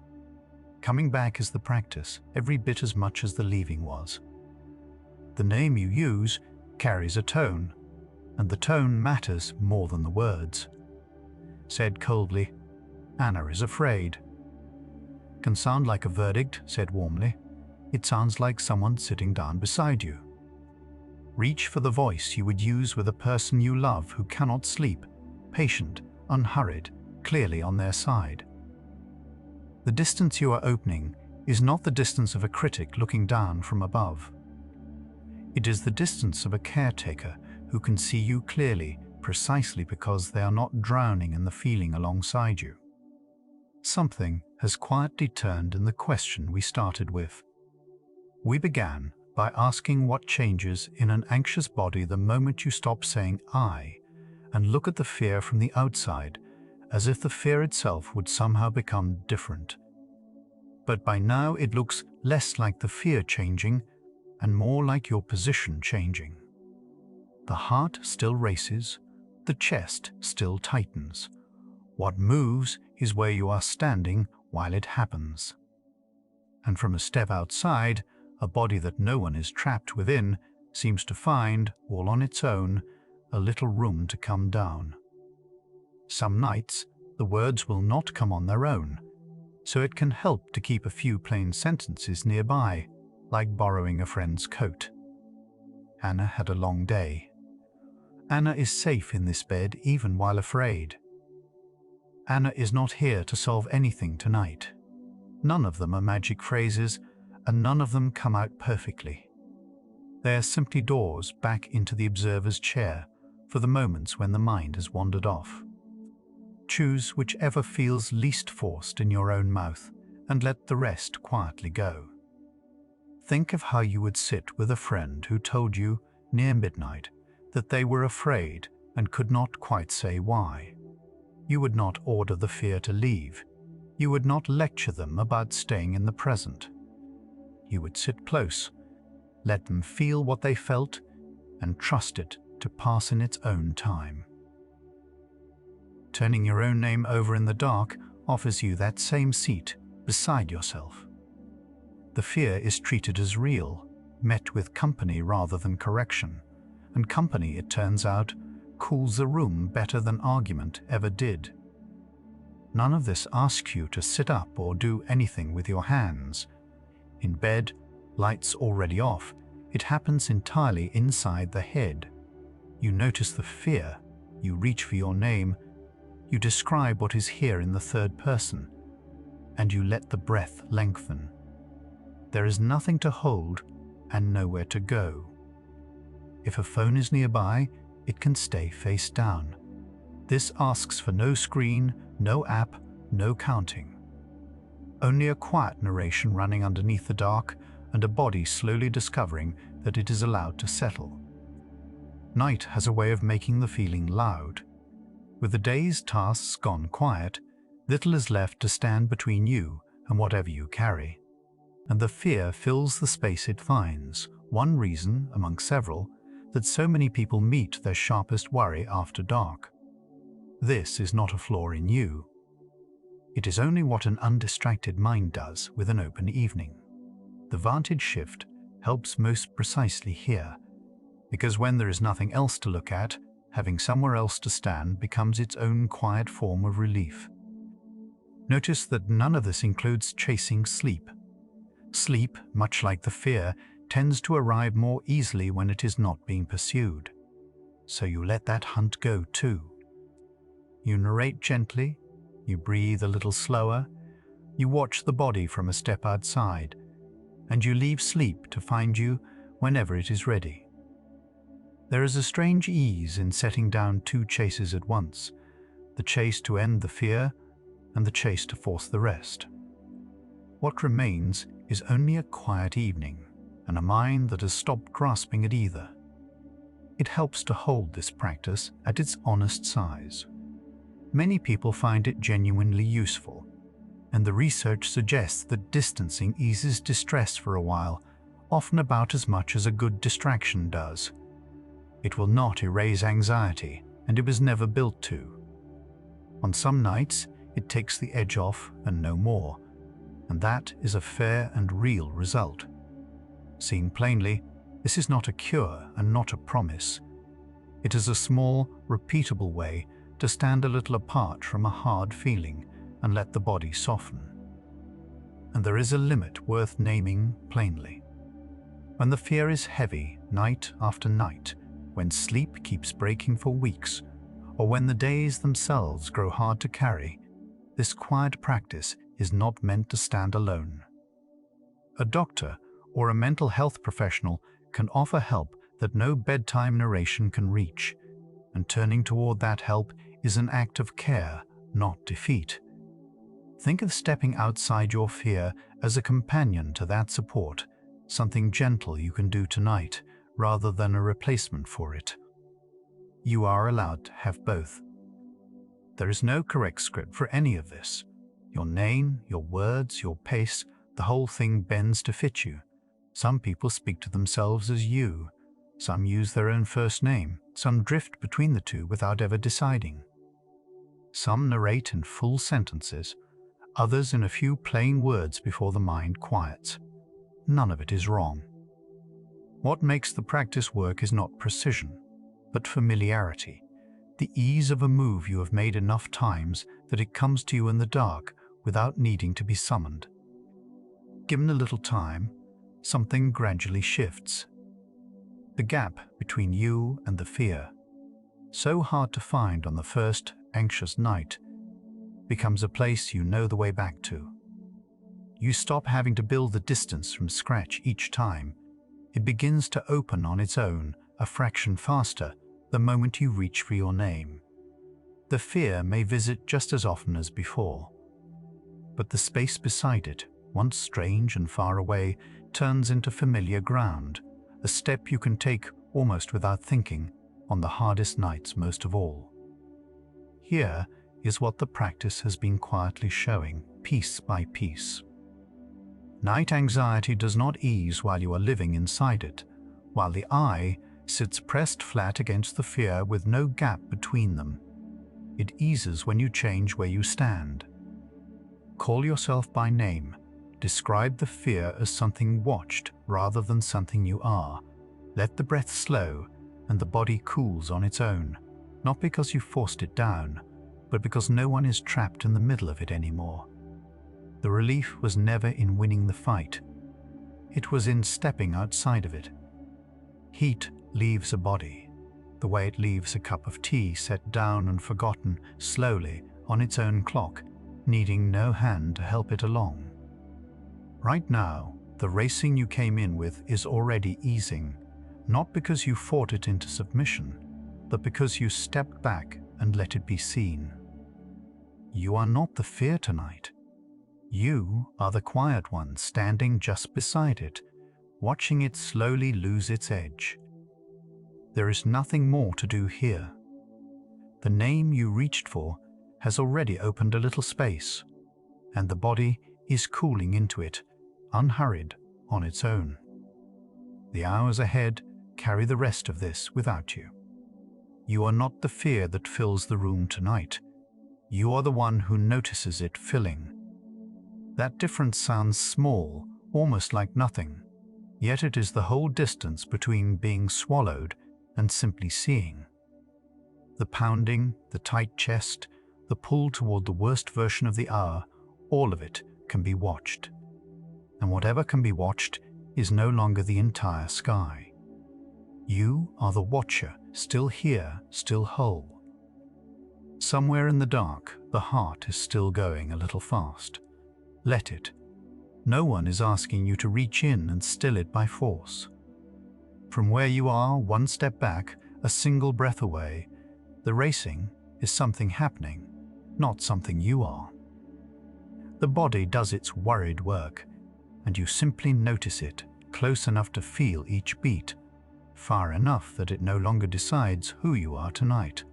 Coming back is the practice, every bit as much as the leaving was. The name you use carries a tone, and the tone matters more than the words. Said coldly, "Anna is afraid." Can sound like a verdict, said warmly. It sounds like someone sitting down beside you. Reach for the voice you would use with a person you love who cannot sleep, patient, unhurried, clearly on their side. The distance you are opening is not the distance of a critic looking down from above. It is the distance of a caretaker who can see you clearly, precisely because they are not drowning in the feeling alongside you. Something has quietly turned in the question we started with. We began by asking what changes in an anxious body the moment you stop saying "I" and look at the fear from the outside, as if the fear itself would somehow become different. But by now it looks less like the fear changing and more like your position changing. The heart still races, the chest still tightens. What moves is where you are standing while it happens. And from a step outside, a body that no one is trapped within seems to find, all on its own, a little room to come down. Some nights, the words will not come on their own, so it can help to keep a few plain sentences nearby, like borrowing a friend's coat. Anna had a long day. Anna is safe in this bed even while afraid. Anna is not here to solve anything tonight. None of them are magic phrases, and none of them come out perfectly. They are simply doors back into the observer's chair for the moments when the mind has wandered off. Choose whichever feels least forced in your own mouth and let the rest quietly go. Think of how you would sit with a friend who told you, near midnight, that they were afraid and could not quite say why. You would not order the fear to leave. You would not lecture them about staying in the present. You would sit close, let them feel what they felt, and trust it to pass in its own time. Turning your own name over in the dark offers you that same seat beside yourself. The fear is treated as real, met with company rather than correction, and company, it turns out, cools the room better than argument ever did. None of this asks you to sit up or do anything with your hands. In bed, lights already off, it happens entirely inside the head. You notice the fear, you reach for your name, you describe what is here in the third person, and you let the breath lengthen. There is nothing to hold and nowhere to go. If a phone is nearby, it can stay face down. This asks for no screen, no app, no counting. Only a quiet narration running underneath the dark and a body slowly discovering that it is allowed to settle. Night has a way of making the feeling loud. With the day's tasks gone quiet, little is left to stand between you and whatever you carry. And the fear fills the space it finds, one reason, among several, that so many people meet their sharpest worry after dark. This is not a flaw in you. It is only what an undistracted mind does with an open evening. The vantage shift helps most precisely here, because when there is nothing else to look at, having somewhere else to stand becomes its own quiet form of relief. Notice that none of this includes chasing sleep. Sleep, much like the fear, tends to arrive more easily when it is not being pursued. So you let that hunt go too. You narrate gently, you breathe a little slower, you watch the body from a step outside, and you leave sleep to find you whenever it is ready. There is a strange ease in setting down two chases at once, the chase to end the fear and the chase to force the rest. What remains is only a quiet evening and a mind that has stopped grasping at either. It helps to hold this practice at its honest size. Many people find it genuinely useful, and the research suggests that distancing eases distress for a while, often about as much as a good distraction does. It will not erase anxiety, and it was never built to. On some nights, it takes the edge off and no more, and that is a fair and real result. Seen plainly, this is not a cure and not a promise. It is a small, repeatable way to stand a little apart from a hard feeling and let the body soften. And there is a limit worth naming plainly. When the fear is heavy night after night, when sleep keeps breaking for weeks, or when the days themselves grow hard to carry, this quiet practice is not meant to stand alone. A doctor or a mental health professional can offer help that no bedtime narration can reach, and turning toward that help is an act of care, not defeat. Think of stepping outside your fear as a companion to that support, something gentle you can do tonight rather than a replacement for it. You are allowed to have both. There is no correct script for any of this. Your name, your words, your pace, the whole thing bends to fit you. Some people speak to themselves as you. Some use their own first name. Some drift between the two without ever deciding. Some narrate in full sentences, others in a few plain words before the mind quiets. None of it is wrong. What makes the practice work is not precision, but familiarity, the ease of a move you have made enough times that it comes to you in the dark without needing to be summoned. Given a little time, something gradually shifts. The gap between you and the fear, so hard to find on the first anxious night, becomes a place you know the way back to. You stop having to build the distance from scratch each time. It begins to open on its own, a fraction faster, the moment you reach for your name. The fear may visit just as often as before, but the space beside it, once strange and far away, turns into familiar ground, a step you can take almost without thinking on the hardest nights most of all. Here is what the practice has been quietly showing, piece by piece. Night anxiety does not ease while you are living inside it, while the I sits pressed flat against the fear with no gap between them. It eases when you change where you stand. Call yourself by name. Describe the fear as something watched rather than something you are. Let the breath slow and the body cools on its own, not because you forced it down, but because no one is trapped in the middle of it anymore. The relief was never in winning the fight. It was in stepping outside of it. Heat leaves a body, the way it leaves a cup of tea set down and forgotten slowly on its own clock, needing no hand to help it along. Right now, the racing you came in with is already easing, not because you fought it into submission, but because you stepped back and let it be seen. You are not the fear tonight. You are the quiet one standing just beside it, watching it slowly lose its edge. There is nothing more to do here. The name you reached for has already opened a little space, and the body is cooling into it, unhurried, on its own. The hours ahead carry the rest of this without you. You are not the fear that fills the room tonight. You are the one who notices it filling. That difference sounds small, almost like nothing, yet it is the whole distance between being swallowed and simply seeing. The pounding, the tight chest, the pull toward the worst version of the hour, all of it can be watched. And whatever can be watched is no longer the entire sky. You are the watcher, still here, still whole. Somewhere in the dark, the heart is still going a little fast. Let it. No one is asking you to reach in and still it by force. From where you are, one step back, a single breath away, the racing is something happening, not something you are. The body does its worried work, and you simply notice it, close enough to feel each beat, far enough that it no longer decides who you are tonight.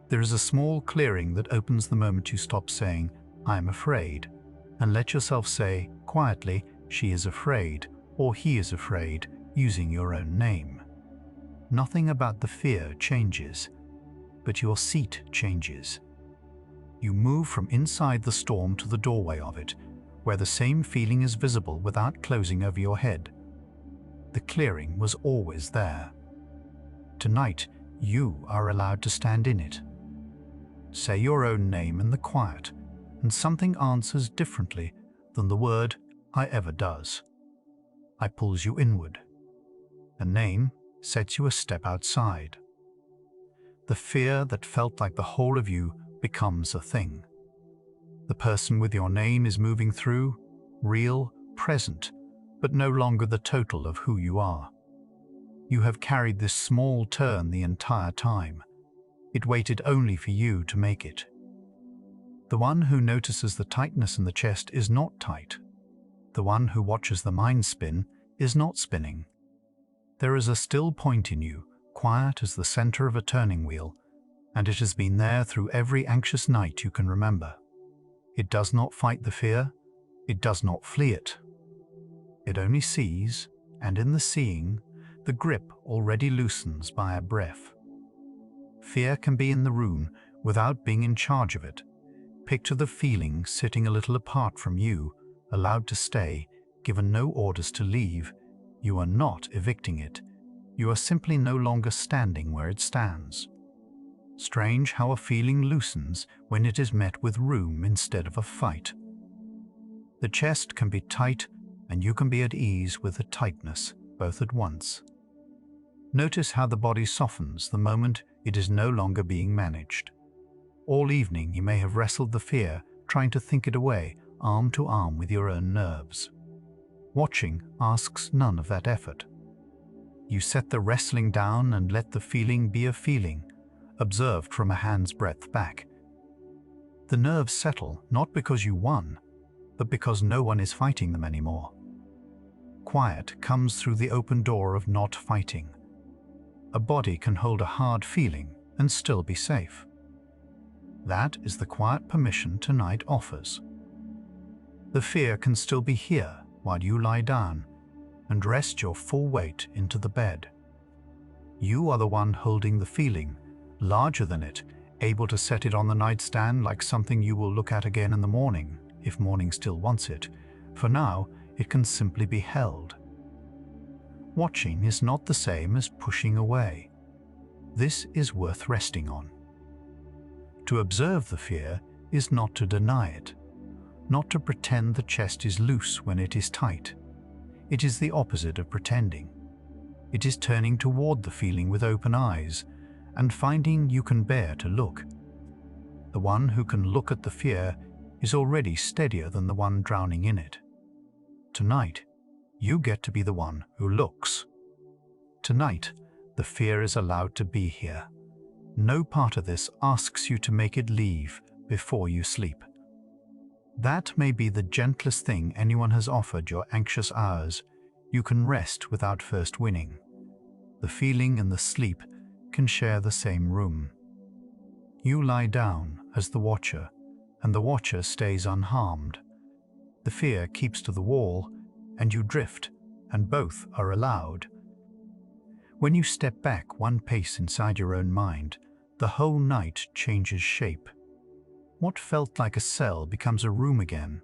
There is a small clearing that opens the moment you stop saying, "I'm afraid," and let yourself say, quietly, "She is afraid," or "He is afraid," using your own name. Nothing about the fear changes, but your seat changes. You move from inside the storm to the doorway of it, where the same feeling is visible without closing over your head. The clearing was always there. Tonight, you are allowed to stand in it. Say your own name in the quiet, and something answers differently than the word "I" ever does. I pulls you inward. A name sets you a step outside. The fear that felt like the whole of you becomes a thing. The person with your name is moving through, real, present, but no longer the total of who you are. You have carried this small turn the entire time. It waited only for you to make it. The one who notices the tightness in the chest is not tight. The one who watches the mind spin is not spinning. There is a still point in you, quiet as the center of a turning wheel, and it has been there through every anxious night you can remember. It does not fight the fear, it does not flee it. It only sees, and in the seeing, the grip already loosens by a breath. Fear can be in the room without being in charge of it. Picture the feeling sitting a little apart from you, allowed to stay, given no orders to leave. You are not evicting it. You are simply no longer standing where it stands. Strange how a feeling loosens when it is met with room instead of a fight. The chest can be tight, and you can be at ease with the tightness, both at once. Notice how the body softens the moment it is no longer being managed. All evening you may have wrestled the fear, trying to think it away, arm to arm with your own nerves. Watching asks none of that effort. You set the wrestling down and let the feeling be a feeling, observed from a hand's breadth back. The nerves settle not because you won, but because no one is fighting them anymore. Quiet comes through the open door of not fighting. A body can hold a hard feeling and still be safe. That is the quiet permission tonight offers. The fear can still be here while you lie down and rest your full weight into the bed. You are the one holding the feeling, larger than it, able to set it on the nightstand like something you will look at again in the morning, if morning still wants it. For now, it can simply be held. Watching is not the same as pushing away. This is worth resting on. To observe the fear is not to deny it, not to pretend the chest is loose when it is tight. It is the opposite of pretending. It is turning toward the feeling with open eyes and finding you can bear to look. The one who can look at the fear is already steadier than the one drowning in it. Tonight, you get to be the one who looks. Tonight, the fear is allowed to be here. No part of this asks you to make it leave before you sleep. That may be the gentlest thing anyone has offered your anxious hours. You can rest without first winning. The feeling and the sleep can share the same room. You lie down as the watcher, and the watcher stays unharmed. The fear keeps to the wall, and you drift, and both are allowed. When you step back one pace inside your own mind, the whole night changes shape. What felt like a cell becomes a room again.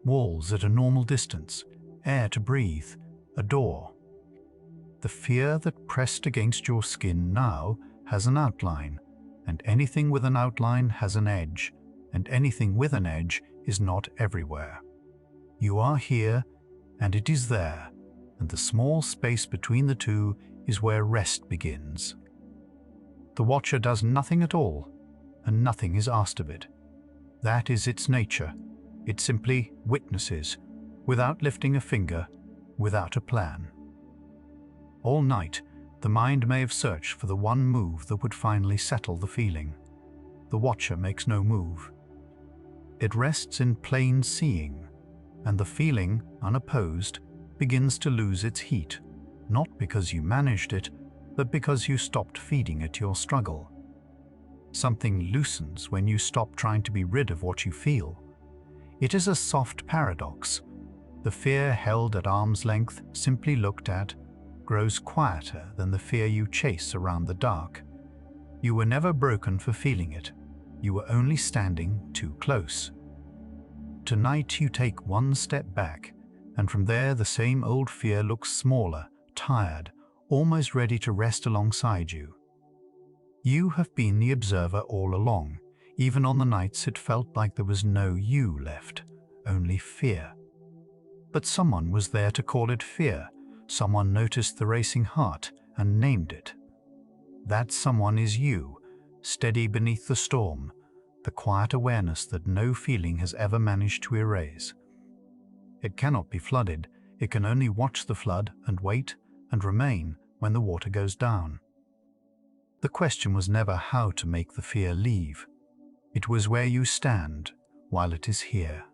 Walls at a normal distance, air to breathe, a door. The fear that pressed against your skin now has an outline, and anything with an outline has an edge, and anything with an edge is not everywhere. You are here, and it is there, and the small space between the two is where rest begins. The watcher does nothing at all, and nothing is asked of it. That is its nature. It simply witnesses, without lifting a finger, without a plan. All night, the mind may have searched for the one move that would finally settle the feeling. The watcher makes no move. It rests in plain seeing, and the feeling, unopposed, begins to lose its heat, not because you managed it, but because you stopped feeding it your struggle. Something loosens when you stop trying to be rid of what you feel. It is a soft paradox. The fear held at arm's length, simply looked at, grows quieter than the fear you chase around the dark. You were never broken for feeling it. You were only standing too close. Tonight you take one step back, and from there the same old fear looks smaller, tired, almost ready to rest alongside you. You have been the observer all along, even on the nights it felt like there was no you left, only fear. But someone was there to call it fear. Someone noticed the racing heart and named it. That someone is you, steady beneath the storm, the quiet awareness that no feeling has ever managed to erase. It cannot be flooded. It can only watch the flood and wait and remain when the water goes down. The question was never how to make the fear leave. It was where you stand while it is here.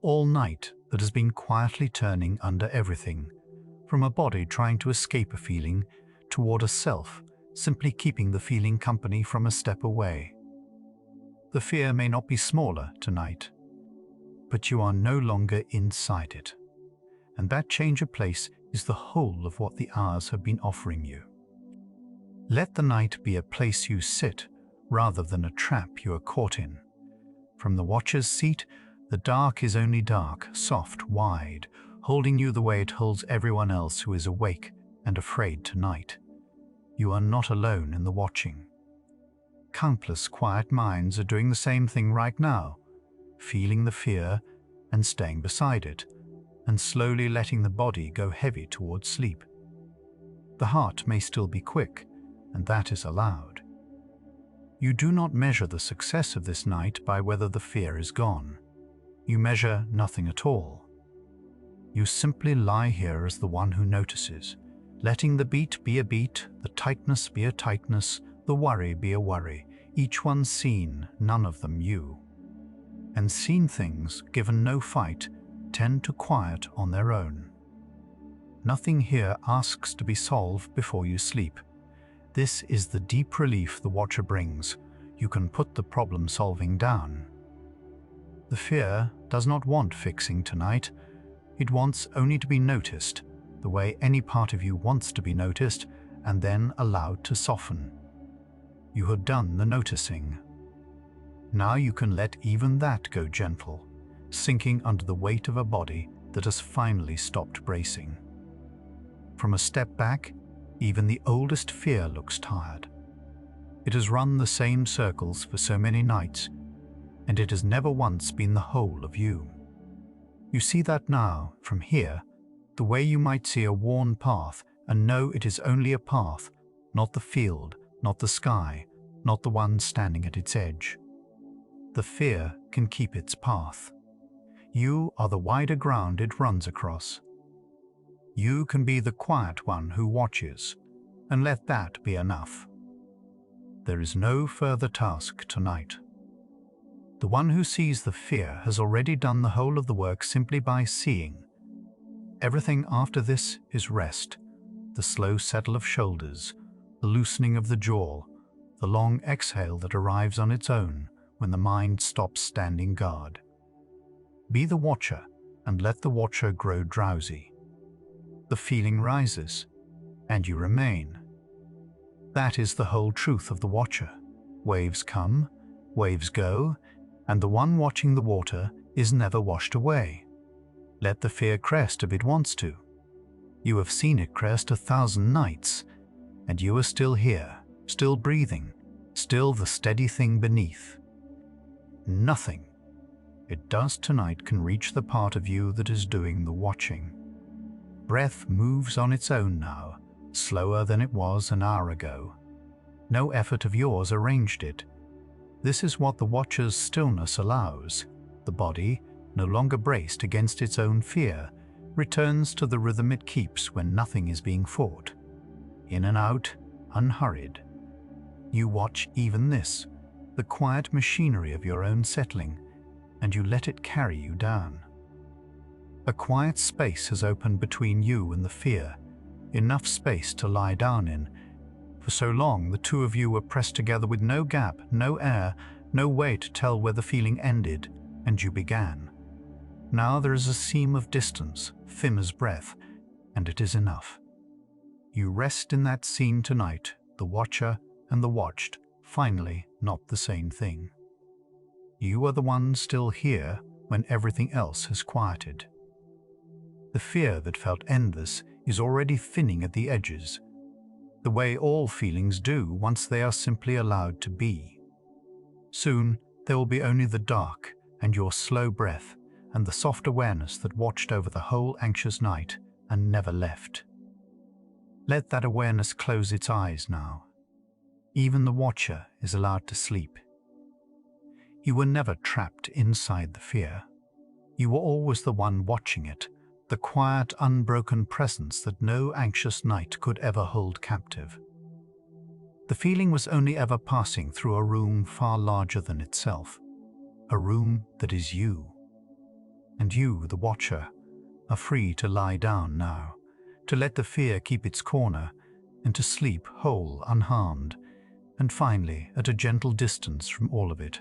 All night, that has been quietly turning under everything, from a body trying to escape a feeling toward a self simply keeping the feeling company from a step away. The fear may not be smaller tonight, but you are no longer inside it. And that change of place is the whole of what the hours have been offering you. Let the night be a place you sit rather than a trap you are caught in. From the watcher's seat, the dark is only dark, soft, wide, holding you the way it holds everyone else who is awake and afraid tonight. You are not alone in the watching. Countless quiet minds are doing the same thing right now, feeling the fear and staying beside it, and slowly letting the body go heavy towards sleep. The heart may still be quick, and that is allowed. You do not measure the success of this night by whether the fear is gone. You measure nothing at all. You simply lie here as the one who notices, letting the beat be a beat, the tightness be a tightness, the worry be a worry, each one seen, none of them you. And seen things, given no fight, tend to quiet on their own. Nothing here asks to be solved before you sleep. This is the deep relief the watcher brings. You can put the problem solving down. The fear does not want fixing tonight. It wants only to be noticed, the way any part of you wants to be noticed, and then allowed to soften. You have done the noticing. Now you can let even that go gentle, sinking under the weight of a body that has finally stopped bracing. From a step back, even the oldest fear looks tired. It has run the same circles for so many nights, and it has never once been the whole of you. You see that now, from here, the way you might see a worn path and know it is only a path, not the field, not the sky, not the one standing at its edge. The fear can keep its path. You are the wider ground it runs across. You can be the quiet one who watches, and let that be enough. There is no further task tonight. The one who sees the fear has already done the whole of the work simply by seeing. Everything after this is rest, the slow settle of shoulders, the loosening of the jaw, the long exhale that arrives on its own when the mind stops standing guard. Be the watcher and let the watcher grow drowsy. The feeling rises, and you remain. That is the whole truth of the watcher. Waves come, waves go, and the one watching the water is never washed away. Let the fear crest if it wants to. You have seen it crest 1,000 nights, and you are still here, still breathing, still the steady thing beneath. Nothing it does tonight can reach the part of you that is doing the watching. Breath moves on its own now, slower than it was an hour ago. No effort of yours arranged it. This is what the watcher's stillness allows. The body, no longer braced against its own fear, returns to the rhythm it keeps when nothing is being fought. In and out, unhurried. You watch even this, the quiet machinery of your own settling, and you let it carry you down. A quiet space has opened between you and the fear, enough space to lie down in. For so long the two of you were pressed together with no gap, no air, no way to tell where the feeling ended and you began. Now there is a seam of distance, thin as breath, and it is enough. You rest in that scene tonight, the watcher and the watched, finally not the same thing. You are the one still here when everything else has quieted. The fear that felt endless is already thinning at the edges, the way all feelings do once they are simply allowed to be. Soon there will be only the dark and your slow breath and the soft awareness that watched over the whole anxious night and never left. Let that awareness close its eyes now. Even the watcher is allowed to sleep. You were never trapped inside the fear. You were always the one watching it, the quiet, unbroken presence that no anxious night could ever hold captive. The feeling was only ever passing through a room far larger than itself, a room that is you. And you, the watcher, are free to lie down now, to let the fear keep its corner, and to sleep whole, unharmed, and finally at a gentle distance from all of it.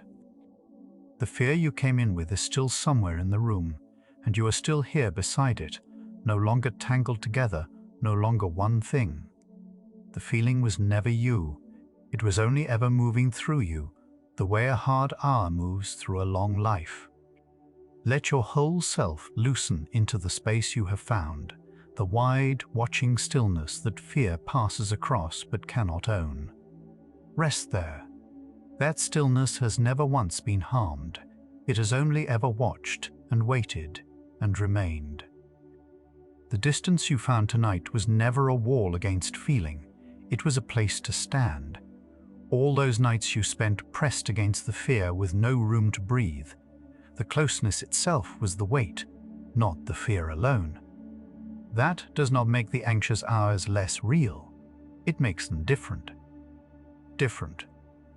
The fear you came in with is still somewhere in the room, and you are still here beside it, no longer tangled together, no longer one thing. The feeling was never you. It was only ever moving through you, the way a hard hour moves through a long life. Let your whole self loosen into the space you have found, the wide, watching stillness that fear passes across but cannot own. Rest there. That stillness has never once been harmed. It has only ever watched and waited and remained. The distance you found tonight was never a wall against feeling. It was a place to stand. All those nights you spent pressed against the fear with no room to breathe. The closeness itself was the weight, not the fear alone. That does not make the anxious hours less real. It makes them different. Different,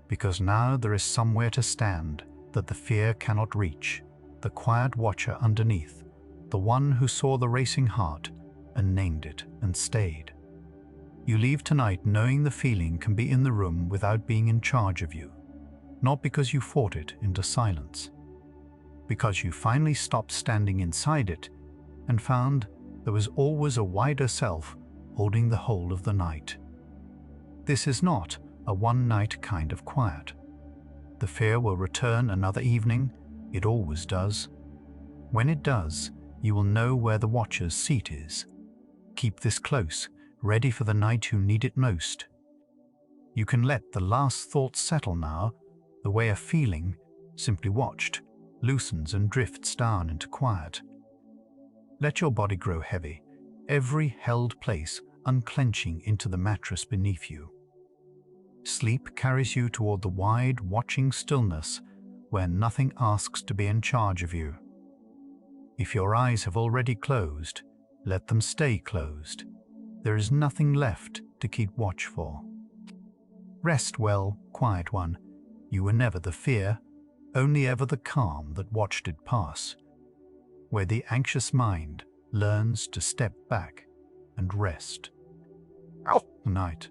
because now there is somewhere to stand that the fear cannot reach, the quiet watcher underneath, the one who saw the racing heart and named it and stayed. You leave tonight knowing the feeling can be in the room without being in charge of you, not because you fought it into silence, because you finally stopped standing inside it and found there was always a wider self holding the whole of the night. This is not a one-night kind of quiet. The fear will return another evening. It always does. When it does, you will know where the watcher's seat is. Keep this close, ready for the night you need it most. You can let the last thoughts settle now, the way a feeling, simply watched, loosens and drifts down into quiet. Let your body grow heavy, every held place unclenching into the mattress beneath you. Sleep carries you toward the wide, watching stillness where nothing asks to be in charge of you. If your eyes have already closed, let them stay closed. There is nothing left to keep watch for. Rest well, quiet one. You were never the fear, only ever the calm that watched it pass, where the anxious mind learns to step back and rest. Good night.